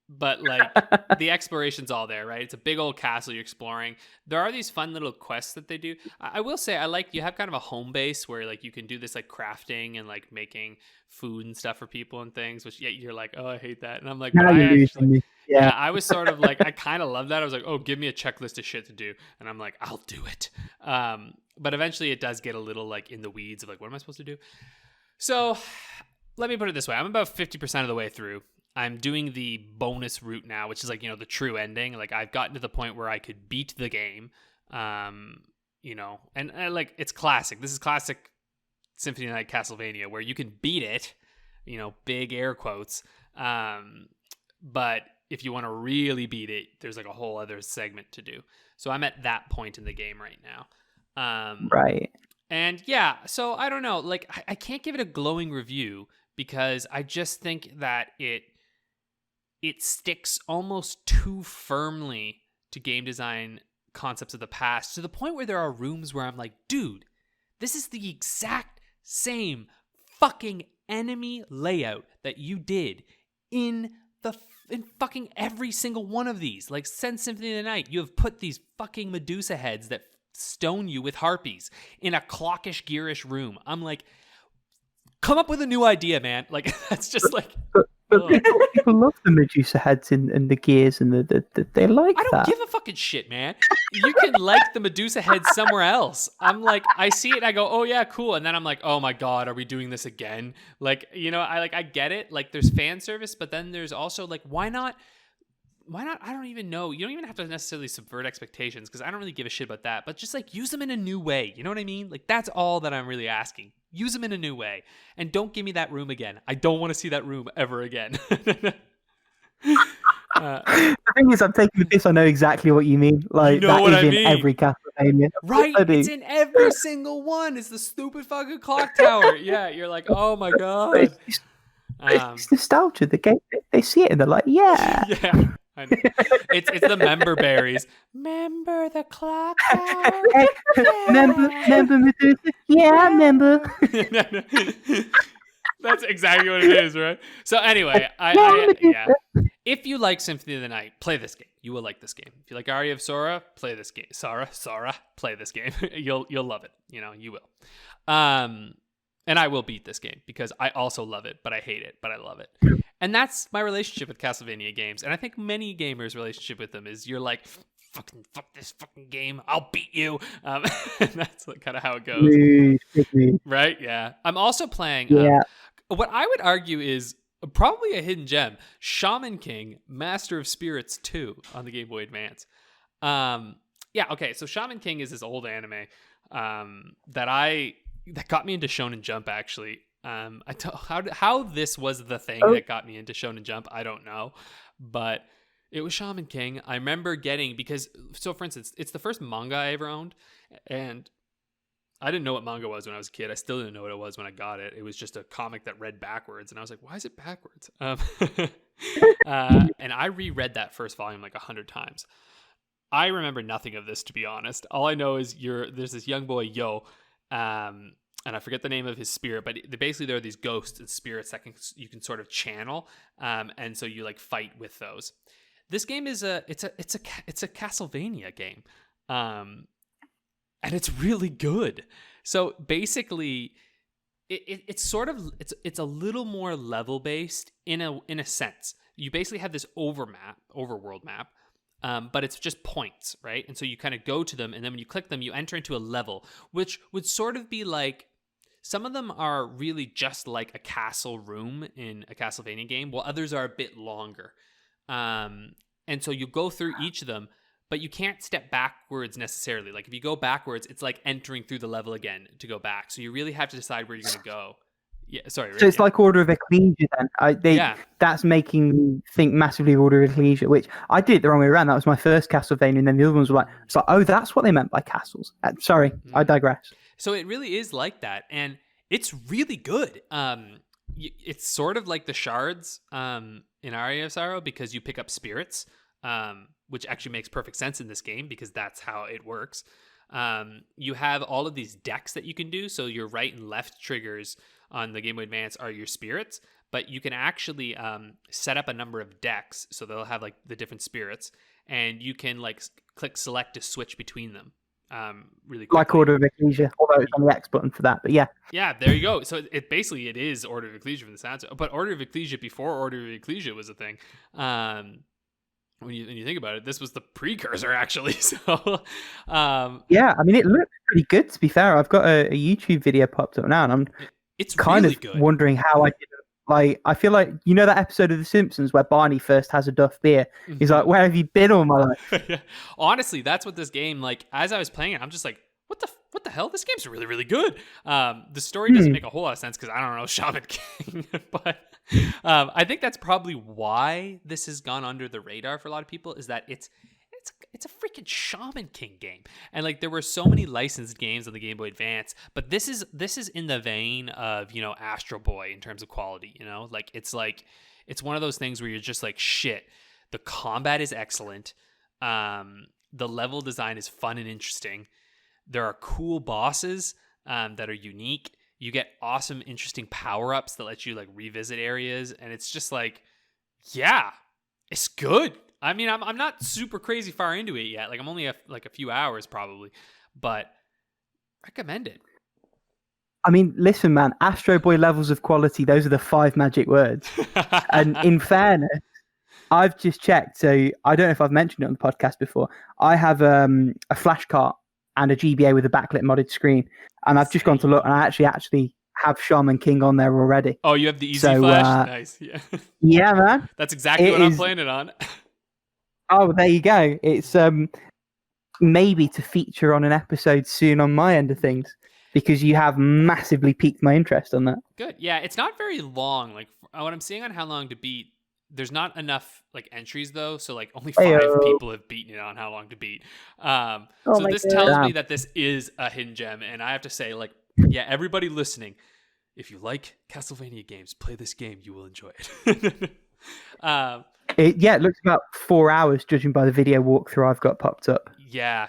But, like, the exploration's all there, right? It's a big old castle you're exploring. There are these fun little quests that they do. I will say, you have kind of a home base where, like, you can do this, like, crafting and, like, making food and stuff for people and things, which, yeah, you're like, oh, I hate that. And I'm like, no, yeah, I was sort of like, I kind of love that. I was like, oh, give me a checklist of shit to do. And I'm like, I'll do it. But eventually it does get a little, like, in the weeds of, like, what am I supposed to do? So let me put it this way. I'm about 50% of the way through. I'm doing the bonus route now, which is like, the true ending. Like I've gotten to the point where I could beat the game. And like it's classic. This is classic Symphony of the Night Castlevania where you can beat it, big air quotes. But if you want to really beat it, there's like a whole other segment to do. So I'm at that point in the game right now. Right. And yeah, so I don't know. Like I can't give it a glowing review because I just think that it sticks almost too firmly to game design concepts of the past to the point where there are rooms where I'm like, dude, this is the exact same fucking enemy layout that you did in fucking every single one of these. Like since Symphony of the Night, you have put these fucking Medusa heads that stone you with harpies in a clockish gearish room. I'm like, come up with a new idea, man. Like that's just like but people love the Medusa heads and the gears and they like that. I don't give a fucking shit, man. You can like the Medusa heads somewhere else. I'm like, I see it and I go, oh yeah, cool. And then I'm like, oh my God, are we doing this again? Like, I get it. Like there's fan service, but then there's also like, why not? I don't even know. You don't even have to necessarily subvert expectations because I don't really give a shit about that. But just like use them in a new way. You know what I mean? Like that's all that I'm really asking. Use them in a new way. And don't give me that room again. I don't want to see that room ever again. The thing is, I'm taking the piss. I know exactly what you mean. Like you know that is in every Castlevania. Right? It's in every single one. It's the stupid fucking clock tower. Yeah, you're like, oh my God. It's nostalgia. The game, they see it and they're like, yeah. Yeah. I know. It's the member berries. Remember the clock tower? Yeah. Remember Medusa? Yeah, remember. That's exactly what it is, right? So anyway, yeah. If you like Symphony of the Night, play this game. You will like this game. If you like Aria of Sora, play this game. Sora, play this game. You'll love it. You will. And I will beat this game because I also love it, but I hate it, but I love it. And that's my relationship with Castlevania games. And I think many gamers' relationship with them is you're like, fuck this fucking game. I'll beat you. And that's kind of how it goes. Right? Yeah. I'm also playing what I would argue is probably a hidden gem, Shaman King, Master of Spirits 2 on the Game Boy Advance. Okay. So Shaman King is this old anime that got me into Shonen Jump, actually. How this was the thing that got me into Shonen Jump, I don't know. But it was Shaman King. I remember for instance, it's the first manga I ever owned. And I didn't know what manga was when I was a kid. I still didn't know what it was when I got it. It was just a comic that read backwards. And I was like, why is it backwards? And I reread that first volume like 100 times. I remember nothing of this, to be honest. All I know is there's this young boy, and I forget the name of his spirit, but basically there are these ghosts and spirits that you can sort of channel, and so you like fight with those. This game is a Castlevania game, and it's really good. So basically, it's a little more level based in a sense. You basically have this overworld map. But it's just points, right? And so you kind of go to them, and then when you click them, you enter into a level, which would sort of be like, some of them are really just like a castle room in a Castlevania game, while others are a bit longer. And so you go through each of them, but you can't step backwards necessarily. Like if you go backwards, it's like entering through the level again to go back. So you really have to decide where you're going to go. Yeah, sorry. Rick, so it's like Order of Ecclesia then. That's making me think massively of Order of Ecclesia, which I did it the wrong way around. That was my first Castlevania, and then the other ones were like, it's like, oh, that's what they meant by castles. Sorry, I digress. So it really is like that, and it's really good. It's sort of like the shards in Aria of Sorrow because you pick up spirits, which actually makes perfect sense in this game because that's how it works. You have all of these decks that you can do, so your right and left triggers on the Game Boy Advance are your spirits, but you can actually set up a number of decks, so they'll have like the different spirits, and you can like click select to switch between them really quickly. Like Order of Ecclesia, although it's on the X button for that, but yeah. Yeah, there you go. So it is Order of Ecclesia from the sounds, but Order of Ecclesia before Order of Ecclesia was a thing. When you think about it, this was the precursor, actually. So, yeah, I mean, it looks pretty good. To be fair, I've got a YouTube video popped up now, and I'm it's kind really of good. wondering how I didn't Like, I feel like, you know that episode of The Simpsons where Barney first has a Duff beer? He's like, where have you been all my life? Honestly, that's what this game, like, as I was playing it, I'm just like, what the hell? This game's really, really good. The story doesn't make a whole lot of sense because I don't know Shaman King, but I think that's probably why this has gone under the radar for a lot of people, is that it's a freaking Shaman King game. And like, there were so many licensed games on the Game Boy Advance, but this is in the vein of, you know, Astro Boy in terms of quality, you know? Like, it's one of those things where you're just like, shit, the combat is excellent. The level design is fun and interesting. There are cool bosses that are unique. You get awesome, interesting power-ups that let you like revisit areas. And it's just like, yeah, it's good. I mean, I'm not super crazy far into it yet. Like, I'm only a few hours probably, but recommend it. I mean, listen, man, Astro Boy levels of quality, those are the 5 magic words. And in fairness, I've just checked. So I don't know if I've mentioned it on the podcast before. I have a flash cart and a GBA with a backlit modded screen. And I've just gone to look, and I actually have Shaman King on there already. Oh, you have the easy flash? Nice. Yeah. Yeah, man. That's exactly what I'm playing it on. Oh, there you go. It's maybe to feature on an episode soon on my end of things, because you have massively piqued my interest on that. Good. Yeah, it's not very long. Like, what I'm seeing on How Long to Beat, there's not enough like entries though, so like only 5 people have beaten it on How Long to Beat. So this tells me that this is a hidden gem, and I have to say, like, yeah, everybody listening, if you like Castlevania games, play this game. You will enjoy it. It looks about 4 hours, judging by the video walkthrough I've got popped up. Yeah,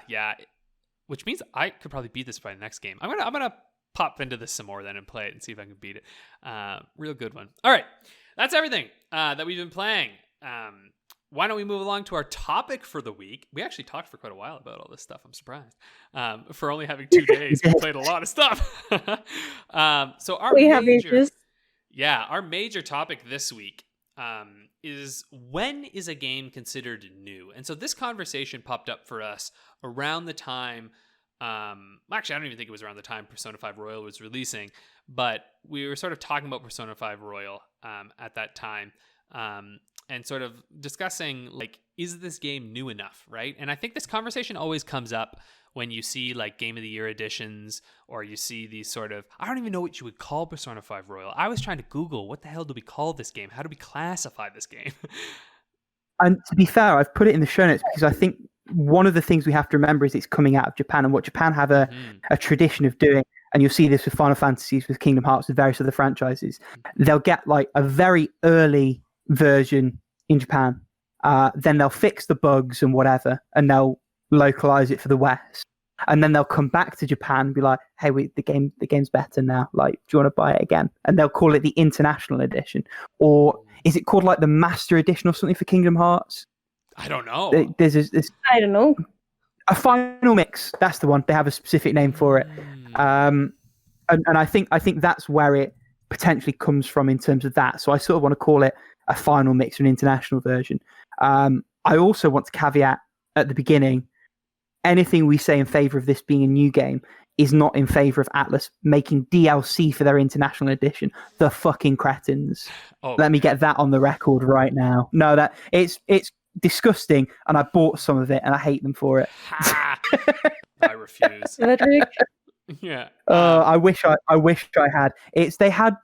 which means I could probably beat this by the next game. I'm gonna pop into this some more then and play it and see if I can beat it. Real good one. All right, that's everything that we've been playing. Why don't we move along to our topic for the week? We actually talked for quite a while about all this stuff. I'm surprised. For only having 2 days, we played a lot of stuff. So our major topic this week is, when is a game considered new? And so this conversation popped up for us around the time, actually, I don't even think it was around the time Persona 5 Royal was releasing, but we were sort of talking about Persona 5 Royal at that time, and sort of discussing, like, is this game new enough, right? And I think this conversation always comes up when you see like Game of the Year editions, or you see these sort of, I don't even know what you would call Persona 5 Royal. I was trying to Google, what the hell do we call this game? How do we classify this game? And to be fair, I've put it in the show notes because I think one of the things we have to remember is it's coming out of Japan, and what Japan have a tradition of doing, and you'll see this with Final Fantasies, with Kingdom Hearts, with various other franchises. They'll get like a very early version in Japan, then they'll fix the bugs and whatever, and they'll localize it for the West, and then they'll come back to Japan and be like, hey, the game's better now, like, do you want to buy it again? And they'll call it the International Edition, or is it called like the Master Edition or something for Kingdom Hearts? I don't know. There's I don't know. A Final Mix, that's the one. They have a specific name for it. And I think that's where it potentially comes from in terms of that. So I sort of want to call it a Final Mix or an international version. I also want to caveat at the beginning, anything we say in favor of this being a new game is not in favor of Atlas making DLC for their international edition. The fucking cretins. Let me get that on the record right now. No, that it's disgusting, and I bought some of it, and I hate them for it. I refuse. Yeah. I wish I had. They had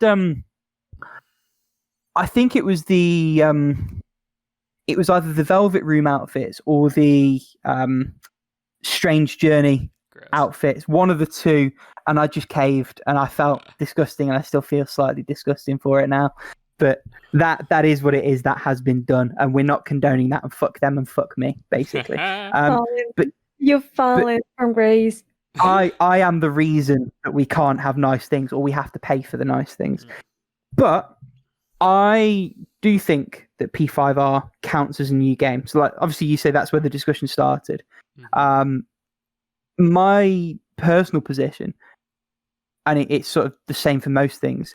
I think it was it was either the Velvet Room outfits or the Strange Journey outfits, one of the two, and I just caved, and I felt disgusting, and I still feel slightly disgusting for it now. But that is what it is. That has been done, and we're not condoning that. And fuck them and fuck me, basically. But you've fallen from grace. I am the reason that we can't have nice things, or we have to pay for the nice things. But I do think that P5R counts as a new game. So, like, obviously, you say that's where the discussion started. My personal position, and it's sort of the same for most things,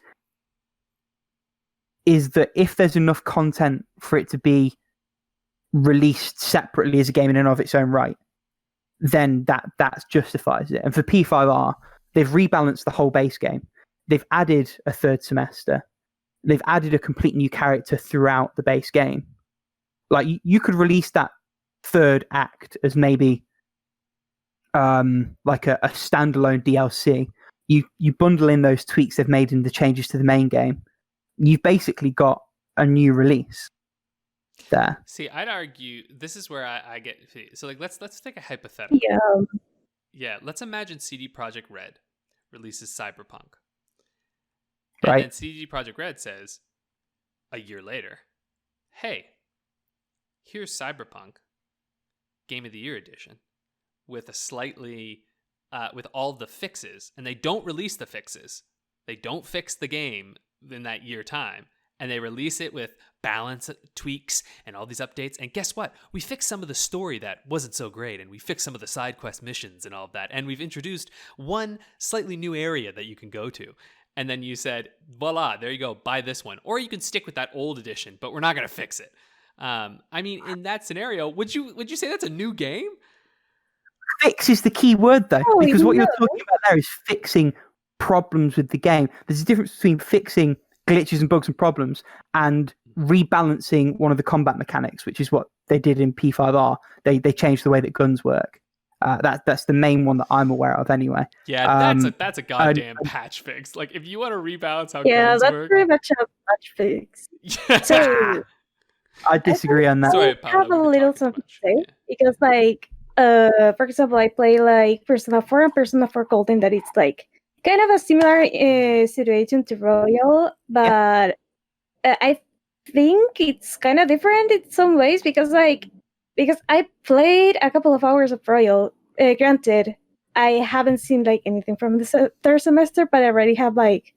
is that if there's enough content for it to be released separately as a game in and of its own right, then that justifies it. And for P5R, they've rebalanced the whole base game. They've added a third semester. they've added a complete new character throughout the base game. Like you could release that third act as maybe like a standalone DLC. You bundle in those tweaks they've made in the changes to the main game. You've basically got a new release there. See, I'd argue this is where I get so like let's take a hypothetical. Yeah, let's imagine CD Projekt Red releases Cyberpunk. And Right. then CD Projekt Red says a year later, "Hey, here's Cyberpunk Game of the Year edition with a slightly with all the fixes," and they don't release the fixes. They don't fix the game in that year time, and they release it with balance tweaks and all these updates. And guess what? We fixed some of the story that wasn't so great, and we fixed some of the side quest missions and all of that, and we've introduced one slightly new area that you can go to. And then you said, voila, there you go, buy this one. Or you can stick with that old edition, but we're not going to fix it. I mean, in that scenario, would you say that's a new game? Fix is the key word, though, Oh, because what no. you're talking about there is fixing problems with the game. There's a difference between fixing glitches and bugs and problems and rebalancing one of the combat mechanics, which is what they did in P5R. They changed the way that guns work. That's the main one that I'm aware of, anyway. Yeah, that's a goddamn patch fix. Like, if you want to rebalance how guns that's work, pretty much a patch fix. So I disagree on that. Sorry, I Paula, have a we've been little talking too something to much. say Yeah. because, like, for example, I play like Persona 4 and Persona 4 Golden. That it's like kind of a similar situation to Royal, but I think it's kind of different in some ways because I played a couple of hours of Royal. Granted, I haven't seen like anything from the third semester, but I already have like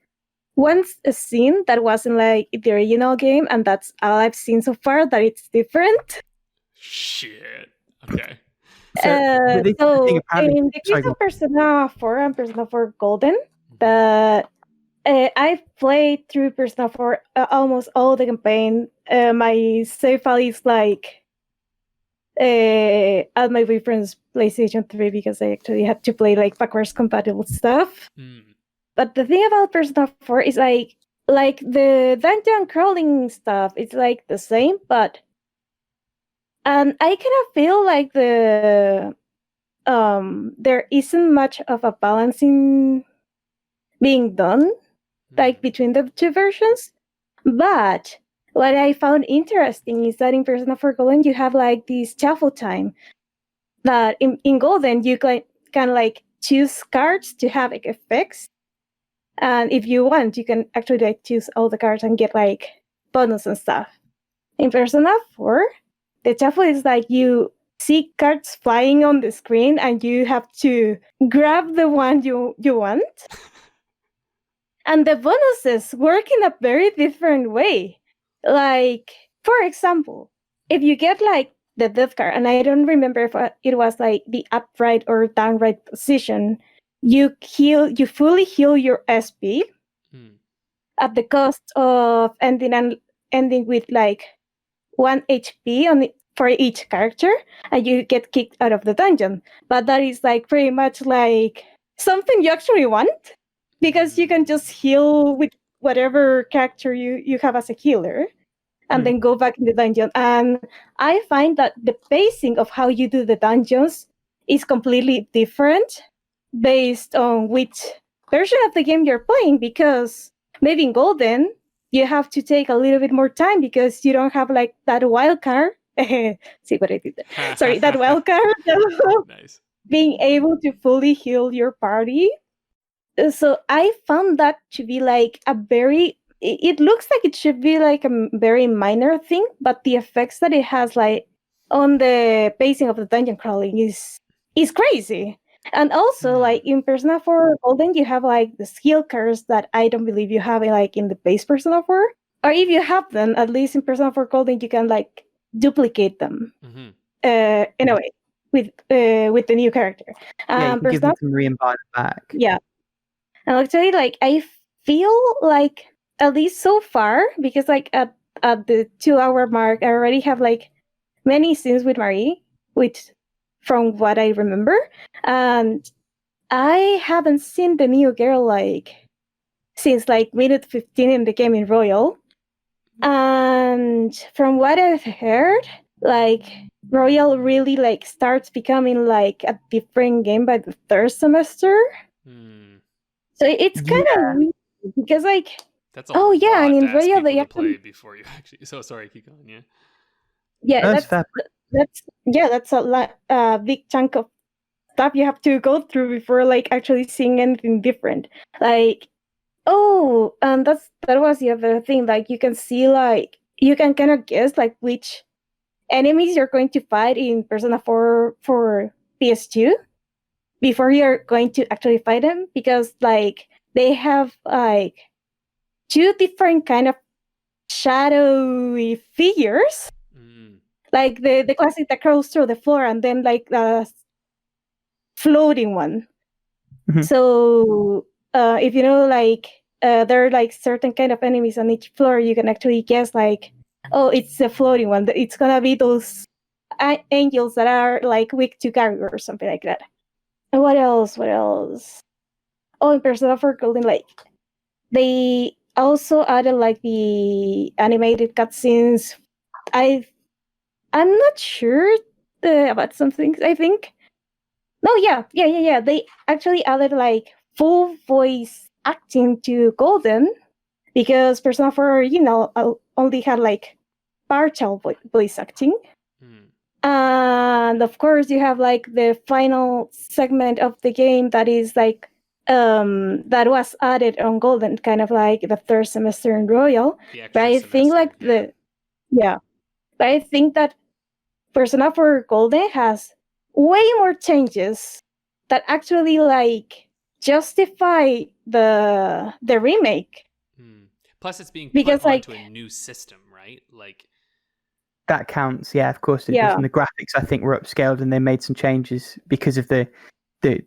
once a scene that wasn't like the original game, and that's all I've seen so far. That it's different. Shit. Okay. So, this is the thing, So apparently- in the sorry, case go of Persona 4 and Persona 4 Golden, that I've played through Persona 4 almost all the campaign. My save file is like at my boyfriend's PlayStation 3 because I actually had to play like backwards compatible stuff. But the thing about Persona 4 is like the dungeon crawling stuff, it's like the same, but I kind of feel like there isn't much of a balancing being done like between the two versions. But what I found interesting is that in Persona 4 Golden you have like this shuffle time that in Golden you can like choose cards to have like effects, and if you want you can actually like choose all the cards and get like bonus and stuff. In Persona 4 the shuffle is like you see cards flying on the screen and you have to grab the one you want. And the bonuses work in a very different way. Like, for example, if you get like the death card, and I don't remember if it was like the upright or downright position, you fully heal your SP at the cost of ending with like 1 HP for each character, and you get kicked out of the dungeon. But that is like pretty much like something you actually want, because you can just heal with whatever character you have as a healer and then go back in the dungeon. And I find that the pacing of how you do the dungeons is completely different based on which version of the game you're playing, because maybe in Golden you have to take a little bit more time because you don't have like that wild card. See what I did there? Sorry, that wild card. Nice. Being able to fully heal your party. So I found that to be like it looks like it should be like a very minor thing, but the effects that it has like on the pacing of the dungeon crawling is crazy. And also like in Persona 4 Golden you have like the skill cards that I don't believe you have like in the base Persona 4. Or if you have them, at least in Persona 4 Golden you can like duplicate them in a way with the new character. Yeah, you can give them some re-embodied back. Yeah. And actually, like, I feel like, at least so far, because, like, at the 2-hour mark, I already have, like, many scenes with Marie, from what I remember. And I haven't seen the new girl, like, since, like, minute 15 in the game in Royal. And from what I've heard, like Royal really like starts becoming like a different game by the third semester. So it's kind of weird because like that's a lot and in to ask Royal people they to actually play before you actually. So sorry, keep going. that's fair. that's a big chunk of stuff you have to go through before like actually seeing anything different. Like and that was the other thing. Like you can see like you can kind of guess like which enemies you're going to fight in Persona 4 for PS2 before you're going to actually fight them, because like they have like two different kind of shadowy figures, like the classic that crawls through the floor, and then like the floating one. So if you know like there are like certain kind of enemies on each floor, you can actually guess like, it's the floating one. It's gonna be those angels that are like weak to carry or something like that. And what else? Oh, in Persona 4 Golden Lake, they also added like the animated cutscenes. I'm not sure about some things. I think. No, yeah. They actually added like full voice acting to Golden, because Persona 4, only had like partial voice acting. And of course, you have like the final segment of the game that is like that was added on Golden, kind of like the third semester in Royal. But I think like but I think that Persona 4 Golden has way more changes that actually like justify the remake. Plus, it's being because put onto a new system, right? Like that counts. Yeah, of course it does. And the graphics, I think, were upscaled, and they made some changes because of the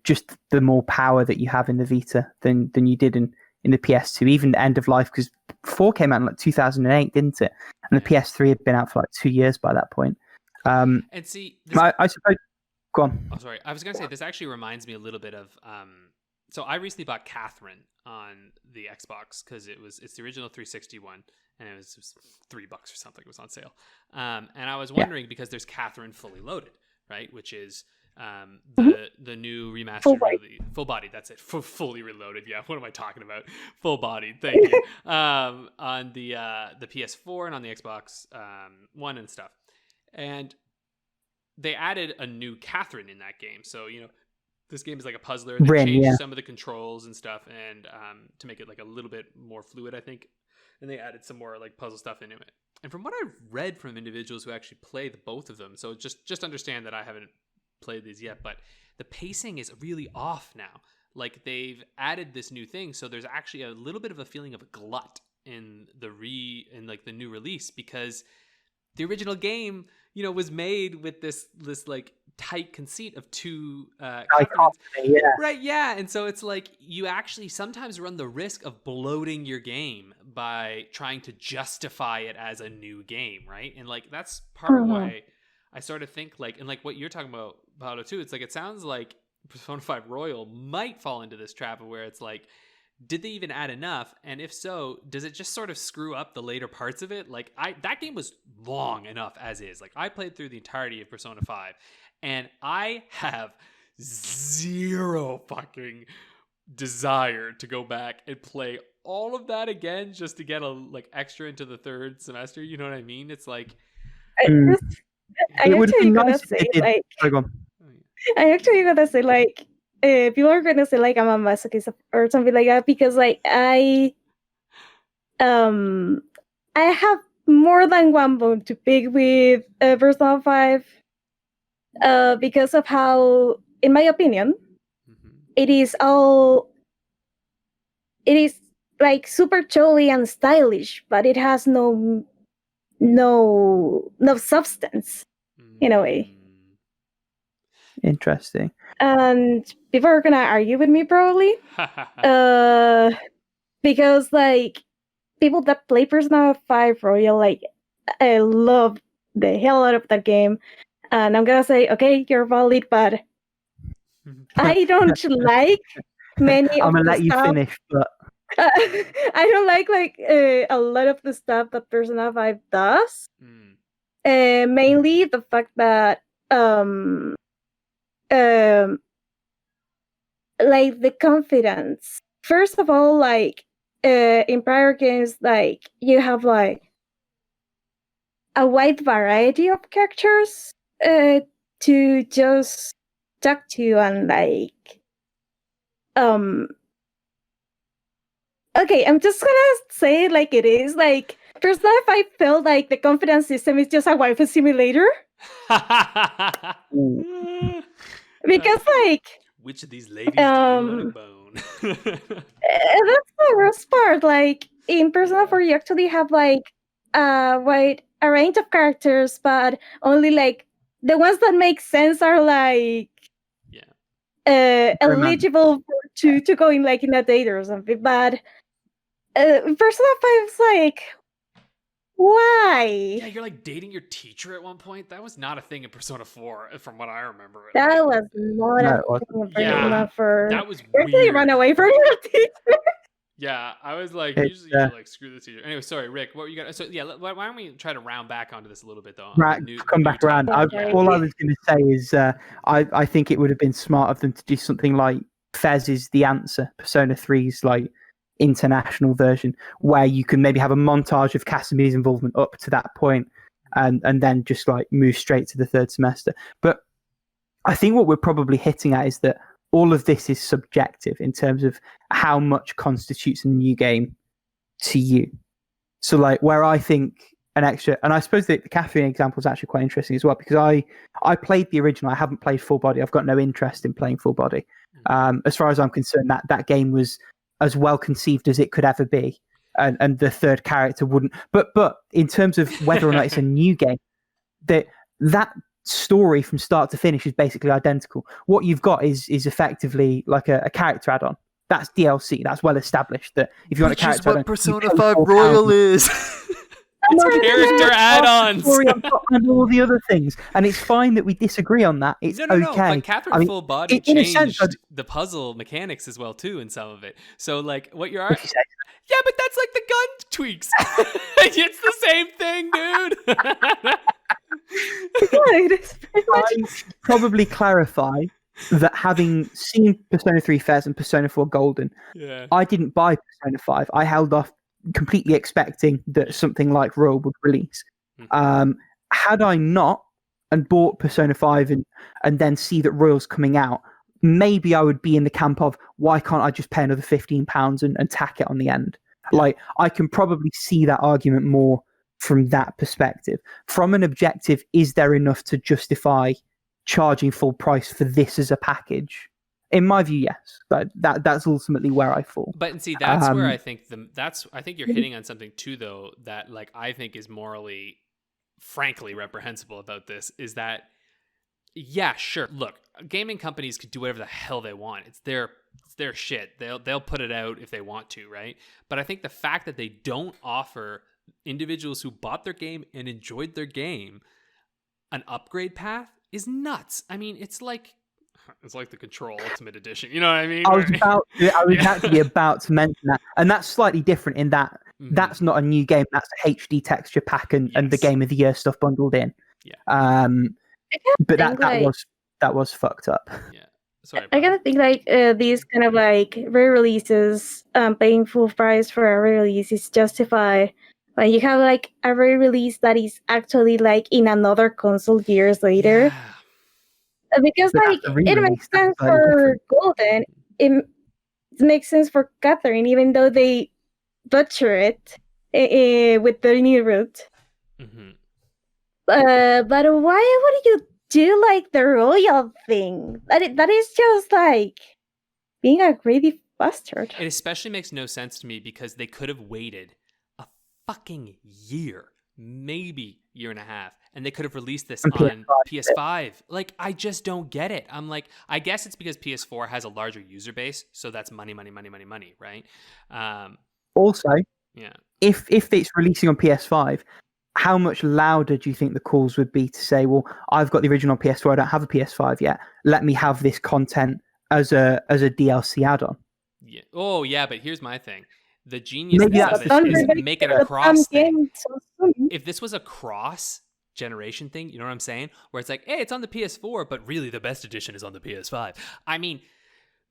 just the more power that you have in the Vita than you did in the PS2. Even the end of life, because 4 came out in like 2008, didn't it? And the PS3 had been out for like 2 years by that point. And see, I suppose. Go on. Oh, sorry. I was going to say, this actually reminds me a little bit of. So I recently bought Catherine on the Xbox because it's the original 360 one, and it was $3 or something. It was on sale. And I was wondering, because there's Catherine Fully Loaded, right? Which is the new remastered full body. That's it. Fully reloaded. Yeah. What am I talking about? Full body. Thank you. On the PS4 and on the Xbox One and stuff. And they added a new Catherine in that game. So, this game is like a puzzler. They changed some of the controls and stuff, and to make it like a little bit more fluid, I think. And they added some more like puzzle stuff into it. And from what I've read from individuals who actually play both of them, so just understand that I haven't played these yet, but the pacing is really off now. Like, they've added this new thing, so there's actually a little bit of a feeling of a glut in the new release, because the original game, was made with this like tight conceit of two right, yeah. And so it's like you actually sometimes run the risk of bloating your game by trying to justify it as a new game, right? And like that's part of why I sort of think like, and like what you're talking about, Paula, too, it's like it sounds like Persona 5 Royal might fall into this trap of where it's like, did they even add enough? And if so, does it just sort of screw up the later parts of it? Like that game was long enough as is. Like I played through the entirety of Persona 5, and I have zero fucking desire to go back and play all of that again just to get a like extra into the third semester. You know what I mean? It's like it would be nice if they did. I actually gonna say like. People are going to say like I'm a masochist or something like that, because like I have more than one bone to pick with Persona 5 because of how, in my opinion, it is like super showy and stylish, but it has no substance in a way. Interesting. And people are gonna argue with me probably, because like people that play Persona 5 Royal, like I love the hell out of that game, and I'm gonna say, okay, you're valid, but I don't like many. I'm gonna let you finish, but I don't like a lot of the stuff that Persona 5 does. Mainly the fact that like the confidence. First of all, like in prior games, like you have like a wide variety of characters to just talk to and like okay, I'm just gonna say it like it is. Like Persona 5 felt like the confidence system is just a waifu simulator. Because like which of these ladies do you want to bone? That's the worst part. Like in Persona 4 you actually have like a range of characters, but only like the ones that make sense are like eligible to go in like in a date or something. But Persona 5 is like, why? Yeah, you're like dating your teacher at one point. That was not a thing in Persona 4, from what I remember. That was not a thing in Persona 4. That was weird. You run away from your teacher. Yeah, I was like, usually you like screw the teacher. Anyway, sorry, Rick. What were you got? So yeah, why don't we try to round back onto this a little bit though? Right, come back around. All I was going to say is, I think it would have been smart of them to do something like Fez is the answer, Persona 3's like international version, where you can maybe have a montage of Casimire's involvement up to that point, and then just like move straight to the third semester. But I think what we're probably hitting at is that all of this is subjective in terms of how much constitutes a new game to you. So like where I think an extra, and I suppose the Catherine example is actually quite interesting as well, because I played the original. I haven't played Full Body. I've got no interest in playing Full Body. As far as I'm concerned, that game was as well conceived as it could ever be. And the third character wouldn't. But in terms of whether or not it's a new game, that story from start to finish is basically identical. What you've got is effectively like a character add-on. That's DLC. That's well established. That if you want a character add-on, Persona 5 Royal is. It's character add-ons and all the other things, and it's fine that we disagree on that. It's okay. But Catherine Full Body changed the puzzle mechanics as well too in some of it. So like what you're arguing, yeah, but that's like the gun tweaks. It's the same thing, dude. I probably clarify that having seen Persona 3 Fez and Persona 4 Golden, I didn't buy Persona 5. I held off completely expecting that something like Royal would release. Had I not and bought Persona 5 and then see that Royal's coming out, maybe I would be in the camp of why can't I just pay another £15 and tack it on the end? Like I can probably see that argument more from that perspective. From an objective, is there enough to justify charging full price for this as a package? In my view, yes. But that's ultimately where I fall. But and see, that's where I think I think you're hitting on something too, though, that like I think is morally, frankly, reprehensible about this. Is that yeah, sure. Look, gaming companies could do whatever the hell they want. It's their shit. They'll put it out if they want to, right? But I think the fact that they don't offer individuals who bought their game and enjoyed their game an upgrade path is nuts. I mean, it's like the Control Ultimate Edition. You know what I mean? I was actually about to mention that, and that's slightly different in that that's not a new game. That's a HD texture pack and the Game of the Year stuff bundled in. Yeah. But that was fucked up. Yeah. Sorry. I gotta think like these kind of like re-releases, paying full price for a re-release is justified. Like you have like a re-release that is actually like in another console years later. Yeah. Because but like it makes sense for Golden, it makes sense for Catherine, even though they butcher it with the new route. Mm-hmm. But why would you do like the royal thing? That is just like being a greedy bastard. It especially makes no sense to me because they could have waited a fucking year, maybe year and a half, and they could have released this on PS5. Like, I just don't get it. I'm like, I guess it's because PS4 has a larger user base, so that's money, right? Also, yeah, if it's releasing on PS5, how much louder do you think the calls would be to say, well, I've got the original PS4, I don't have a PS5 yet. Let me have this content as a DLC add-on. Yeah. Oh, yeah, but here's my thing. the genius Maybe of that's it is make it a the cross thing. game so soon. If this was a cross generation thing, you know what I'm saying? Where it's like, hey, it's on the PS4, but really the best edition is on the PS5. I mean,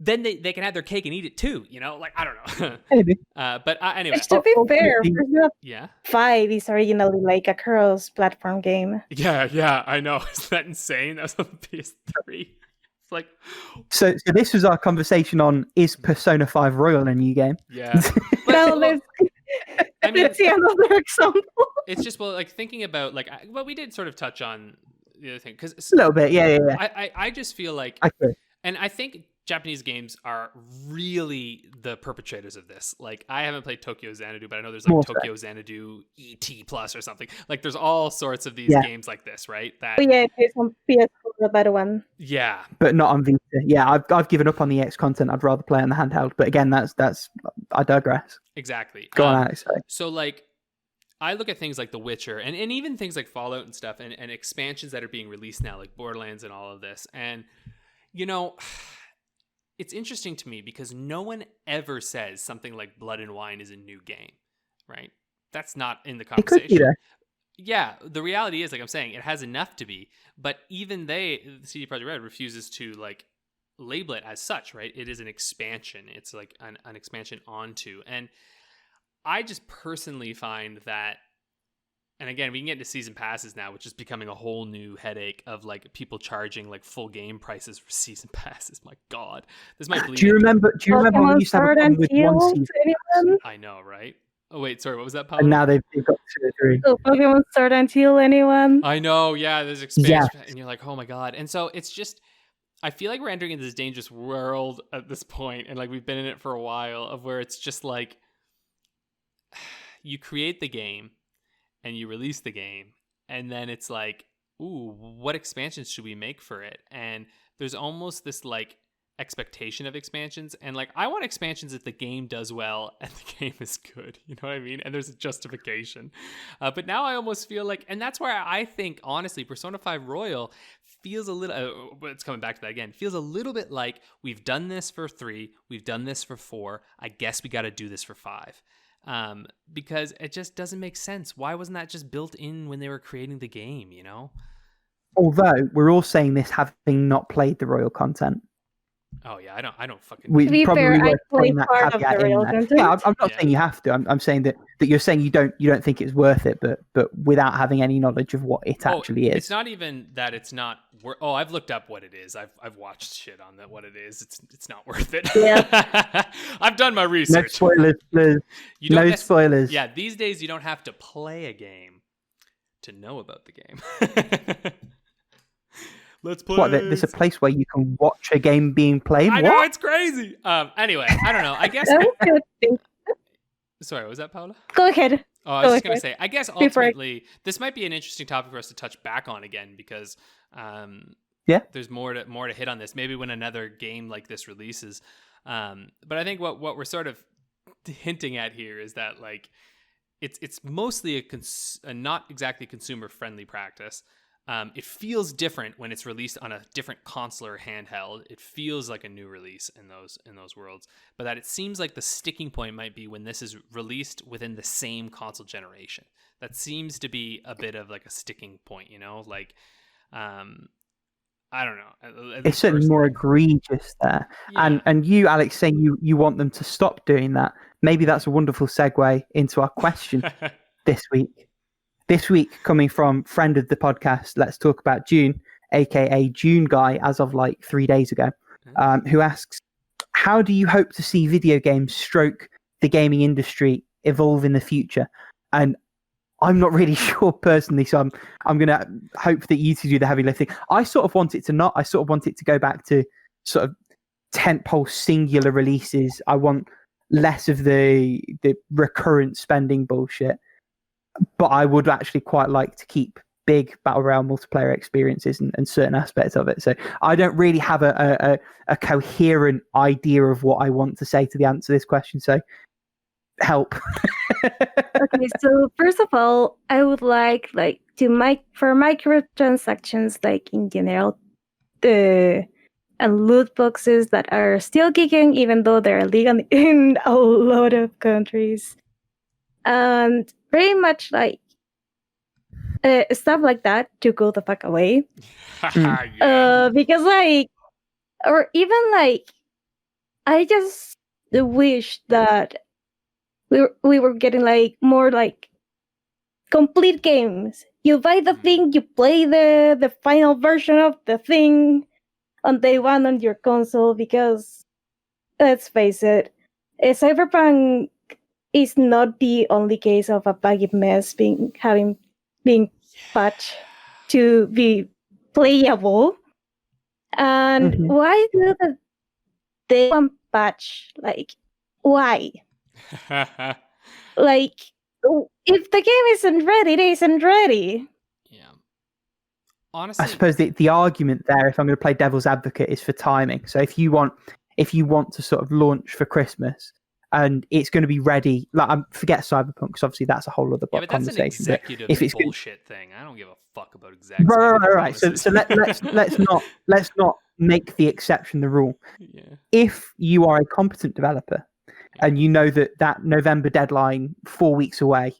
then they can have their cake and eat it too, you know? Like, I don't know. Maybe. But anyway. To be fair, Persona Yeah. 5 is originally like a cross-platform game. Yeah, I know. Isn't that insane? That was on the PS3. It's like... So this was our conversation on, is Persona 5 Royal a new game? Yeah. Well, let's see another example. It's just, well, like, thinking about, like, well, we did sort of touch on the other thing. Because A little bit, yeah. I just feel like... And I think Japanese games are really the perpetrators of this. Like, I haven't played Tokyo Xanadu, but I know there's like Tokyo Xanadu ET Plus or something. Like, there's all sorts of these games like this, right? That There's on PS4, the better one. Yeah, but not on Vita. Yeah, I've given up on the EX content. I'd rather play on the handheld. But again, that's I digress. Exactly. Go on, Alex. Sorry. So, like, I look at things like The Witcher and even things like Fallout and stuff and expansions that are being released now, like Borderlands and all of this. And, you know, it's interesting to me because no one ever says something like Blood and Wine is a new game, right? That's not in the conversation. It could be there. Yeah, the reality is, like I'm saying, it has enough to be, but even CD Projekt Red refuses to like label it as such, right? It is an expansion. It's like an expansion onto. And I just personally find that, and again, we can get into season passes now, which is becoming a whole new headache of like people charging like full game prices for season passes. My God, this might bleed. Do you remember when we used to have a problem with one season? I know, right? Oh wait, sorry, what was that, Paula? And now they've got 2 or 3. So Pokemon Sword and Shield, anyone? I know, yeah, there's expansion, and you're like, oh my God. And so it's just, I feel like we're entering into this dangerous world at this point, and like we've been in it for a while, of where it's just like, you create the game, and you release the game, and then it's like, ooh, what expansions should we make for it? And there's almost this like expectation of expansions, and like I want expansions if the game does well and the game is good, you know what I mean? And there's a justification. But now I almost feel like, and that's where I think honestly Persona 5 Royal feels a little, it's coming back to that again, feels a little bit like we've done this for 3, we've done this for 4, I guess we got to do this for 5. Because it just doesn't make sense. Why wasn't that just built in when they were creating the game, you know? Although we're all saying this having not played the Royal content. Oh yeah, I don't fucking. We To be probably fair, I were played putting that part of the caveat in Royal there. content. Yeah, I'm not saying you have to. I'm saying that you're saying you don't think it's worth it, but without having any knowledge of what it actually is. It's not even that it's not. I've looked up what it is. I've watched shit on that. What it is. It's not worth it. Yeah. I've done my No research. spoilers, please. No spoilers. Yeah, these days you don't have to play a game to know about the game. Let's play. What? There's a place where you can watch a game being played. I what? know, it's crazy. Anyway, I don't know. I guess. That was good. Sorry, was that Paula? Go ahead. Oh, I was just going to say, I guess ultimately, this might be an interesting topic for us to touch back on again because there's more to hit on this. Maybe when another game like this releases. But I think what we're sort of hinting at here is that like it's mostly a not exactly consumer friendly practice. It feels different when it's released on a different console or handheld. It feels like a new release in those worlds, but that it seems like the sticking point might be when this is released within the same console generation. That seems to be a bit of like a sticking point, you know, like, I don't know. It's certainly more egregious there. Yeah. And you, Alex, saying you want them to stop doing that. Maybe that's a wonderful segue into our question this week. This week, coming from friend of the podcast, Let's Talk About June, aka June Guy, as of like 3 days ago, who asks, how do you hope to see video games stroke the gaming industry evolve in the future? And I'm not really sure personally, so I'm going to hope that you two do the heavy lifting. I sort of want it to not. I sort of want it to go back to sort of tentpole singular releases. I want less of the recurrent spending bullshit. But I would actually quite like to keep big Battle Royale multiplayer experiences and certain aspects of it. So I don't really have a coherent idea of what I want to say to the answer to this question. So help. Okay, so first of all, I would like for microtransactions, like in general, and loot boxes that are still kicking, even though they're illegal in a lot of countries. And pretty much like stuff like that to go the fuck away. Yeah. Because like, or even like, I just wish that we were getting like more like complete games. You buy the thing, you play the final version of the thing on day one on your console, because let's face it, Cyberpunk is not the only case of a buggy mess being patched to be playable. And why do the day one patch? Like, why? Like, if the game isn't ready, it isn't ready. Yeah. Honestly, I suppose the argument there, if I'm going to play devil's advocate, is for timing. So if you want to sort of launch for Christmas and it's going to be ready, like forget Cyberpunk, because obviously that's a whole other but that's conversation. an executive if it's bullshit thing. I don't give a fuck about execs. Right. So let's not make the exception the rule. Yeah. If you are a competent developer and you know that November deadline 4 weeks away,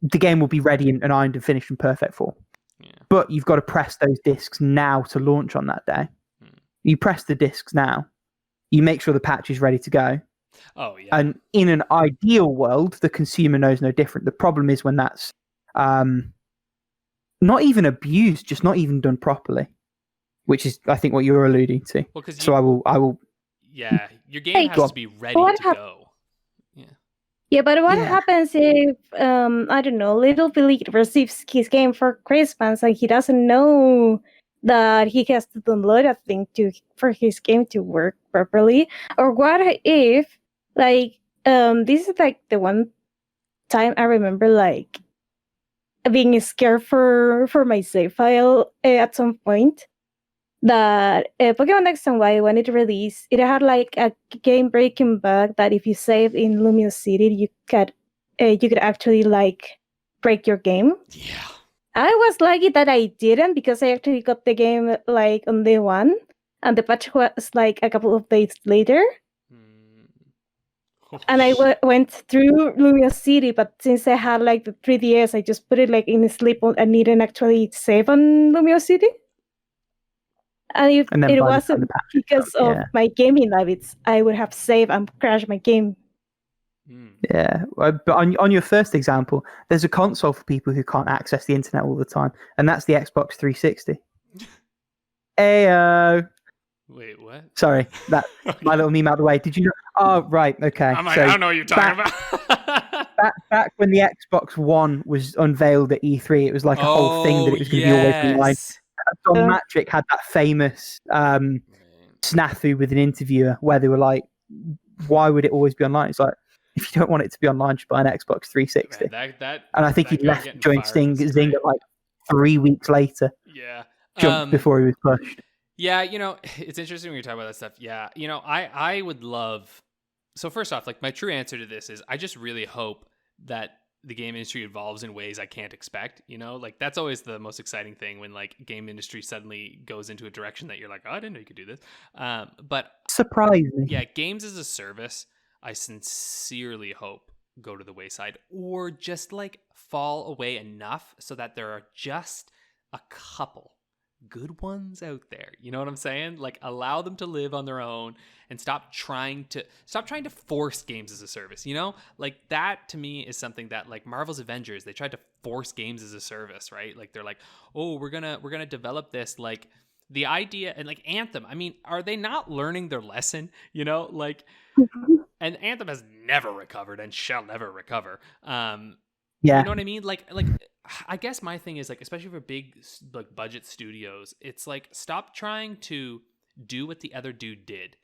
the game will be ready and ironed and finished in perfect form. Yeah. But you've got to press those discs now to launch on that day. You press the discs now. You make sure the patch is ready to go. Oh yeah. And in an ideal world, the consumer knows no different. The problem is when that's not even abused, just not even done properly, which is, I think, what you're alluding to. Well, so I will. Yeah, your game has to be ready to go. Yeah, but what happens if I don't know, Little Billy receives his game for Christmas and he doesn't know that he has to download a thing for his game to work properly? Or what if like this is like the one time I remember like being scared for my save file at some point, that Pokemon X and Y, when it released, it had like a game-breaking bug that if you save in Lumiose City, you could actually like break your game. Yeah. I was lucky that I didn't, because I actually got the game like on day one, and the patch was like a couple of days later. And I went through Lumiose City, but since I had like the 3DS, I just put it like in sleep and didn't actually save on Lumiose City. And if it wasn't because of my gaming habits, I would have saved and crashed my game. Yeah, but on your first example, there's a console for people who can't access the internet all the time, and that's the Xbox 360. Ayo. Wait, what? Sorry, that my little meme out of the way. Did you know? Oh, right, okay. I'm like, I don't know what you're talking about. back when the Xbox One was unveiled at E3, it was like a whole thing that it was going to be always online. Don Matrick had that famous snafu with an interviewer where they were like, why would it always be online? It's like, if you don't want it to be online, just buy an Xbox 360. Man, and I think he left joined Zing at like 3 weeks later. Yeah. Jumped before he was pushed. Yeah, it's interesting when you're talking about that stuff. Yeah, I would love... So first off, like my true answer to this is I just really hope that the game industry evolves in ways I can't expect, like that's always the most exciting thing when like game industry suddenly goes into a direction that you're like, oh, I didn't know you could do this. But surprising. Yeah, games as a service, I sincerely hope go to the wayside or just like fall away enough so that there are just a couple good ones out there. You know what I'm saying? Like allow them to live on their own and stop trying to force games as a service, Like that to me is something that like Marvel's Avengers, they tried to force games as a service, right? Like they're like, "Oh, we're going to develop this like the idea," and like Anthem. I mean, are they not learning their lesson, Like and Anthem has never recovered and shall never recover. Yeah. You know what I mean? Like I guess my thing is like, especially for big like budget studios, it's like stop trying to do what the other dude did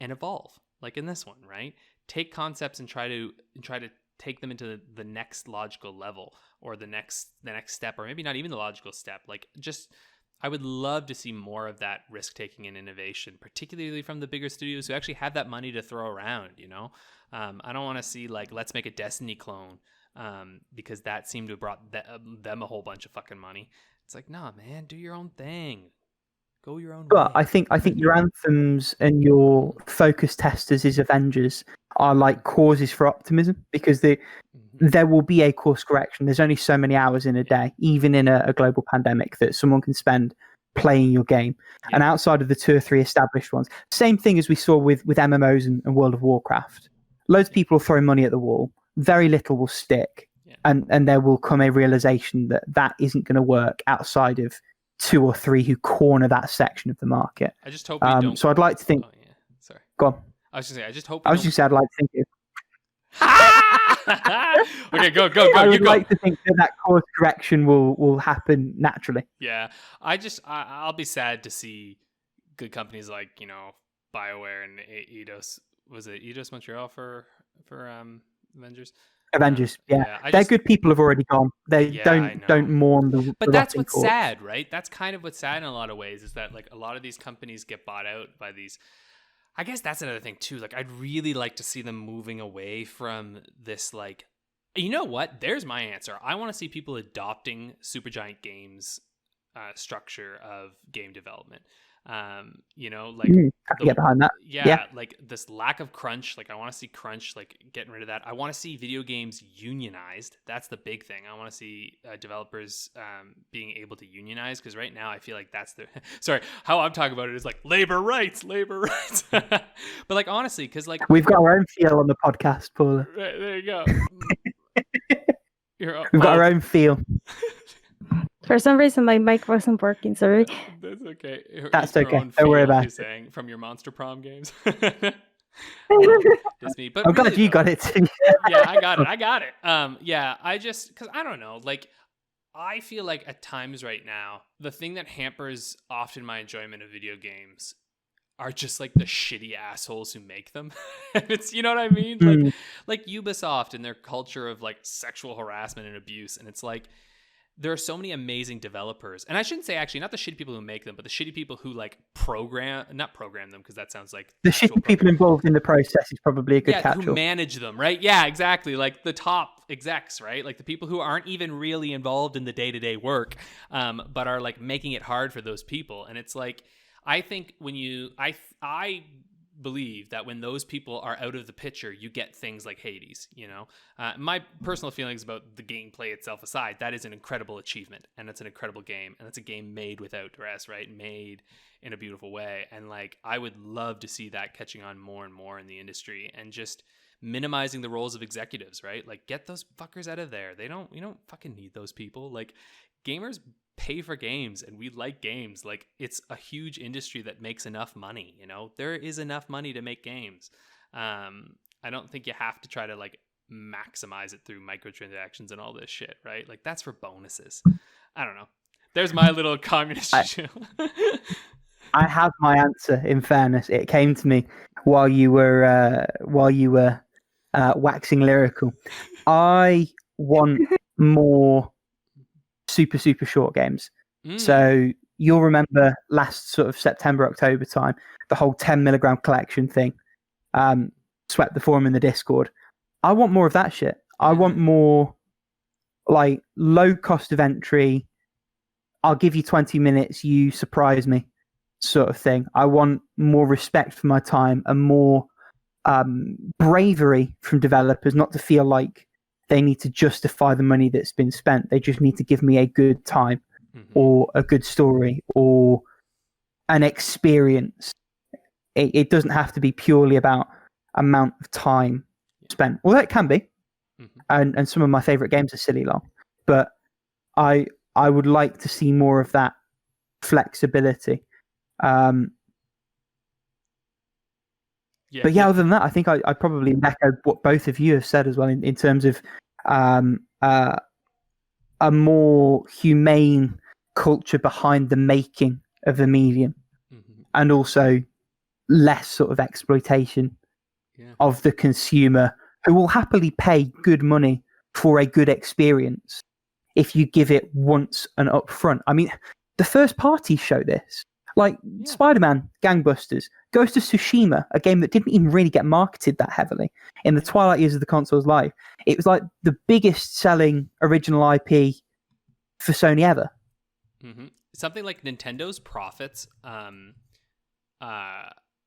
and evolve. Like in this one, right? Take concepts and try to take them into the next logical level or the next step, or maybe not even the logical step. Like just I would love to see more of that risk taking and innovation, particularly from the bigger studios who actually have that money to throw around. I don't want to see like let's make a Destiny clone. Because that seemed to have brought them a whole bunch of fucking money. It's like, nah, man, do your own thing. Go your own But way. I think your Anthems and your focus testers as Avengers are like causes for optimism, because there will be a course correction. There's only so many hours in a day, even in a global pandemic, that someone can spend playing your game. And outside of the 2 or 3 established ones, same thing as we saw with MMOs and World of Warcraft. Loads of people will throw money at the wall. Very little will stick. And there will come a realization that isn't going to work outside of 2 or 3 who corner that section of the market. I just hope we don't. So I'd like to think. Oh, yeah. Sorry. Go on. I was just saying. I just hope. I was just saying I'd like to think. Okay, go. I would You go. like to think that course correction will happen naturally. Yeah, I'll be sad to see good companies like BioWare and Eidos. Was it Eidos Montreal for Avengers? Avengers, they're good people have already gone. They don't mourn the. But the that's rotting what's corpse. sad, right? That's kind of what's sad in a lot of ways, is that like a lot of these companies get bought out by these. I guess that's another thing too. Like I'd really like to see them moving away from this. Like, you know what? There's my answer. I want to see people adopting Supergiant Games structure of game development. Like I can get behind that. Yeah, like this lack of crunch. Like I want to see crunch, like getting rid of that. I want to see video games unionized. That's the big thing. I want to see developers being able to unionize, because right now I feel like that's the sorry, how I'm talking about it is like labor rights. But like honestly, because like we've got our own feel on the podcast, Paula. Right, there you go. We've got our own feel. For some reason, my mic wasn't working. Sorry. That's okay. That's okay. Don't worry about it. Saying from your Monster Prom games. That's me. But I'm glad really, you got it too. Yeah, I got it. I just, because I don't know, like I feel like at times right now, the thing that hampers often my enjoyment of video games are just like the shitty assholes who make them. It's, you know what I mean? Like Ubisoft and their culture of like sexual harassment and abuse. And it's like, there are so many amazing developers, and I shouldn't say actually not the shitty people who make them, but the shitty people who like not program them, because that sounds like the shitty people involved in the process is probably a good catch-all. Who manage them, right? Yeah, exactly. Like the top execs, right? Like the people who aren't even really involved in the day-to-day work, but are like making it hard for those people. And it's like, I think when I believe that when those people are out of the picture, you get things like Hades. My personal feelings about the gameplay itself aside, that is an incredible achievement, and it's an incredible game, and it's a game made without duress, right? Made in a beautiful way. And like I would love to see that catching on more and more in the industry, and just minimizing the roles of executives, right? Like get those fuckers out of there. We don't fucking need those people. Like gamers pay for games, and we like games. Like it's a huge industry that makes enough money. There is enough money to make games. I don't think you have to try to like maximize it through microtransactions and all this shit, right? Like that's for bonuses. I don't know. There's my little communist issue. I have my answer. In fairness, it came to me while you were waxing lyrical. I want more super short games. So you'll remember last sort of September, October time, the whole 10 milligram collection thing swept the forum in the Discord. I want more of that shit. I want more like low cost of entry. I'll give you 20 minutes, you surprise me sort of thing. I want more respect for my time and more bravery from developers, not to feel like they need to justify the money that's been spent. They just need to give me a good time or a good story or an experience. It doesn't have to be purely about amount of time spent. Well, that can be. And some of my favorite games are silly long. But I would like to see more of that flexibility. But other than that, I think I probably echo what both of you have said as well in terms of a more humane culture behind the making of the medium, and also less sort of exploitation of the consumer, who will happily pay good money for a good experience if you give it once and upfront. I mean, the first parties show this. Like Spider-Man, Gangbusters, Ghost of Tsushima, a game that didn't even really get marketed that heavily in the twilight years of the console's life. It was like the biggest selling original IP for Sony ever. something like Nintendo's profits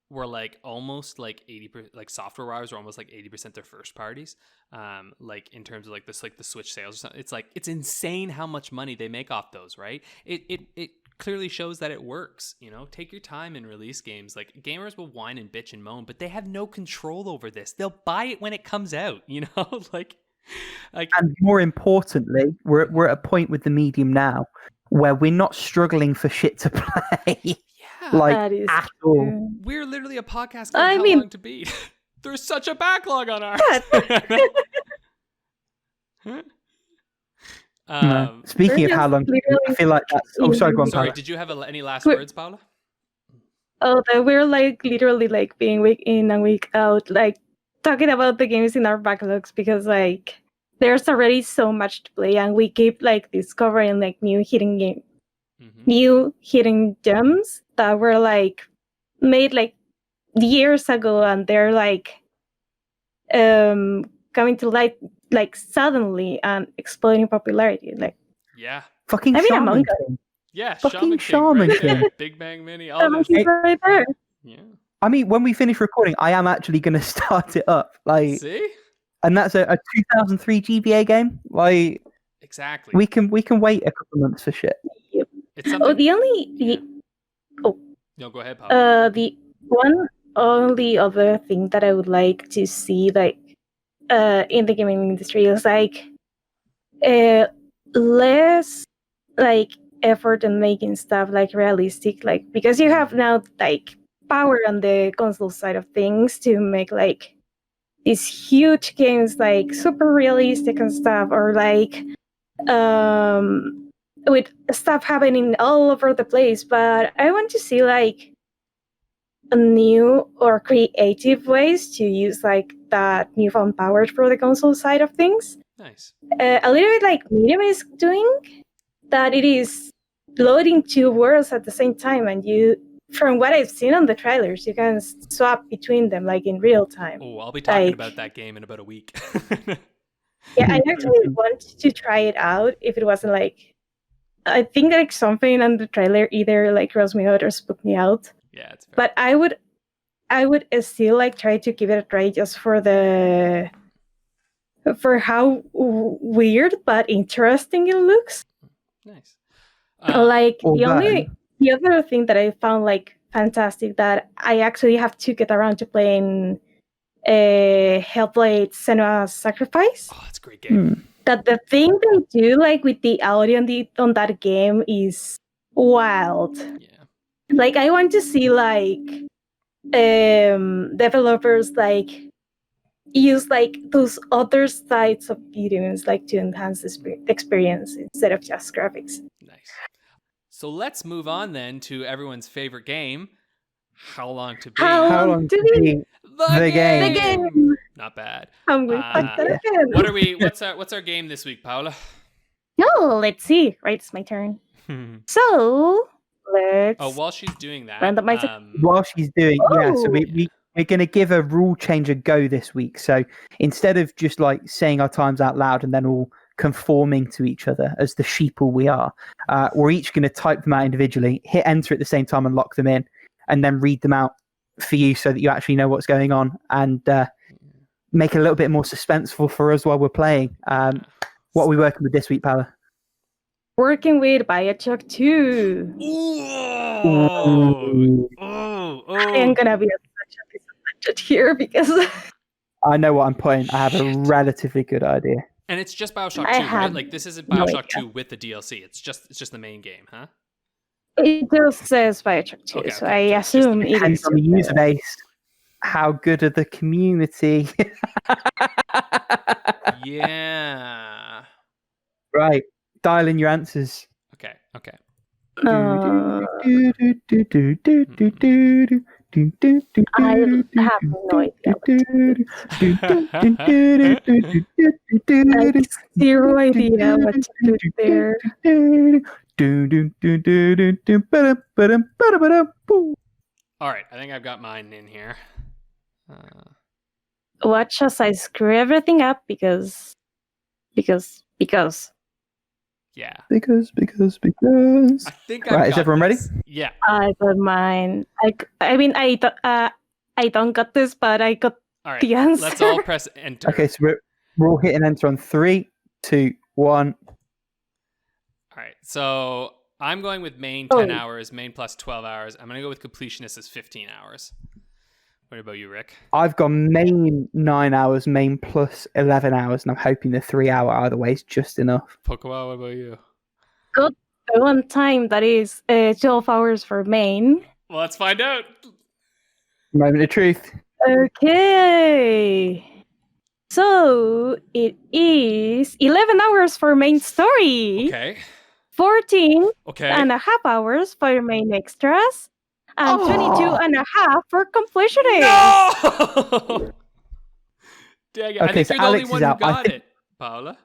were like almost like 80%, like software wise were almost like 80% their first parties, like in terms of like this, like the Switch sales or something. It's like, it's insane how much money they make off those, right? It clearly shows that it works. You know, take your time and release games. Like, gamers will whine and bitch and moan, but they have no control over this. They'll buy it when it comes out, you know. like And more importantly, we're at a point with the medium now where we're not struggling for shit to play. Yeah, like That is at all. true. we're literally a podcast called I How mean- Long to Beat. There's such a backlog on ours. Speaking of We're how just long, I feel like that's. Oh, sorry, go on, Sorry, Paula. did you have any last We're- words, Paula? Oh, that we're like literally like being week in and week out, like talking about the games in our backlogs because like there's already so much to play and we keep like discovering like new hidden gems that were like made like years ago and they're like coming to light like suddenly and exploding popularity. Like Yeah. Fucking I mean, Shaman Among Us. King. Yeah, Fucking Shaman King, Shaman right there. King. Big Bang Mini, all this. He's right there. Yeah. I mean, when we finish recording, I am actually going to start it up. Like, See? and that's a 2003 GBA game. Like, Exactly. we can wait a couple months for shit. It's something. Oh, the No, go ahead, Paula. the one only other thing that I would like to see like in the gaming industry is like less like effort in making stuff like realistic, like because you have now like power on the console side of things to make like these huge games like super realistic and stuff, or like with stuff happening all over the place. But I want to see like new or creative ways to use like that newfound power for the console side of things. Nice. A little bit like Medium is doing, that it is loading two worlds at the same time, and you, from what I've seen on the trailers, you can swap between them like in real time. Oh, I'll be talking Like- about that game in about a week. Yeah, I actually want to try it out if it wasn't like, I think like something on the trailer either like grossed me out or spooked me out. Yeah, it's fair. But I would still like try to give it a try just for how weird but interesting it looks. Nice. Like Or the other thing that I found like fantastic that I actually have to get around to playing Hellblade: Senua's Sacrifice. Oh, it's a great game. That the thing they do like with the audio on that game is wild. Yeah. Like I want to see like developers like use like those other sides of video games like to enhance the experience instead of just graphics. Nice. So let's move on then to everyone's favorite game, How Long to Beat. How long to beat the game? The game. Not bad. I'm going to fuck that again. What are we? What's our game this week, Paula? No, let's see. Right, it's my turn. So let's. Oh, while she's doing that, Randomize it. While she's doing, yeah, so Oh. we're going to give a rule change a go this week. So instead of just like saying our times out loud and then all conforming to each other as the sheeple we are, we're each going to type them out individually, hit enter at the same time and lock them in, and then read them out for you so that you actually know what's going on, and make it a little bit more suspenseful for us while we're playing. What are we working with this week, Paula? Working with Bioshock 2. Oh, I am gonna be such a disadvantage here because I know what I'm putting. I have a relatively good idea. And it's just Bioshock 2, I right? have Like this isn't no Bioshock idea. 2 with the DLC. It's just the main game, huh? it just says Bioshock 2, Okay, so okay, I just to assume be- it Depends is. on the user base. How good are the community? Yeah. Right. Dial in your answers. Okay. Okay. I have no idea. Like, zero idea what to put there. All right. I think I've got mine in here. Watch as I screw everything up because. Yeah. Yeah. Because. I think Right, is everyone ready? Yeah. I got mine. I don't got this, but I got All right. the answer. Let's all press enter. Okay, so we're all hitting enter on 3, 2, 1. All right. So I'm going with main 10 hours, main plus 12 hours. I'm going to go with completionist as 15 hours. What about you, Rick? I've gone main 9 hours, main plus 11 hours, and I'm hoping the 3 hour either way is just enough. Pokemon, what about you? Got the one time that is 12 hours for main. Well, let's find out. Moment of truth. Okay. So it is 11 hours for main story. Okay. 14 Okay. and a half hours for main extras. And 22 and a half for completionist. No! Dang it. I Okay, think so you're the only Alex one is who out. got it, Paula.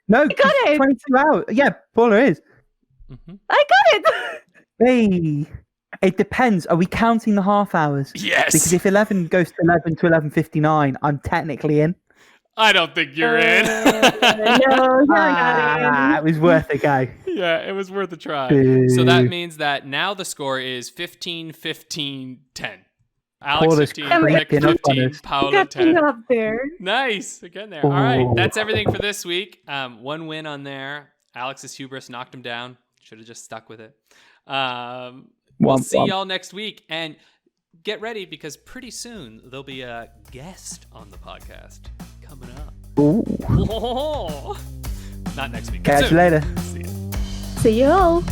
No, I got it. 22 hours. Yeah, Paula is. Mm-hmm. I got it. Hey. It depends. Are we counting the half hours? Yes. Because if 11 goes to 11 to 11:59, I'm technically in. I don't think you're in. No, you're not in. It was worth a go. Yeah, it was worth a try. Boo. So that means that now the score is 15, 15, 10. Alex Paula's 15, Rick creeping up on 15, us. Paula Getting 10. up there. Nice. We're getting there. All right. Ooh. That's everything for this week. One win on there. Alex's hubris knocked him down. Should have just stuck with it. We'll see y'all next week. And get ready because pretty soon there'll be a guest on the podcast coming up. Ooh. Not next week. Catch you soon. later. See ya. See you all.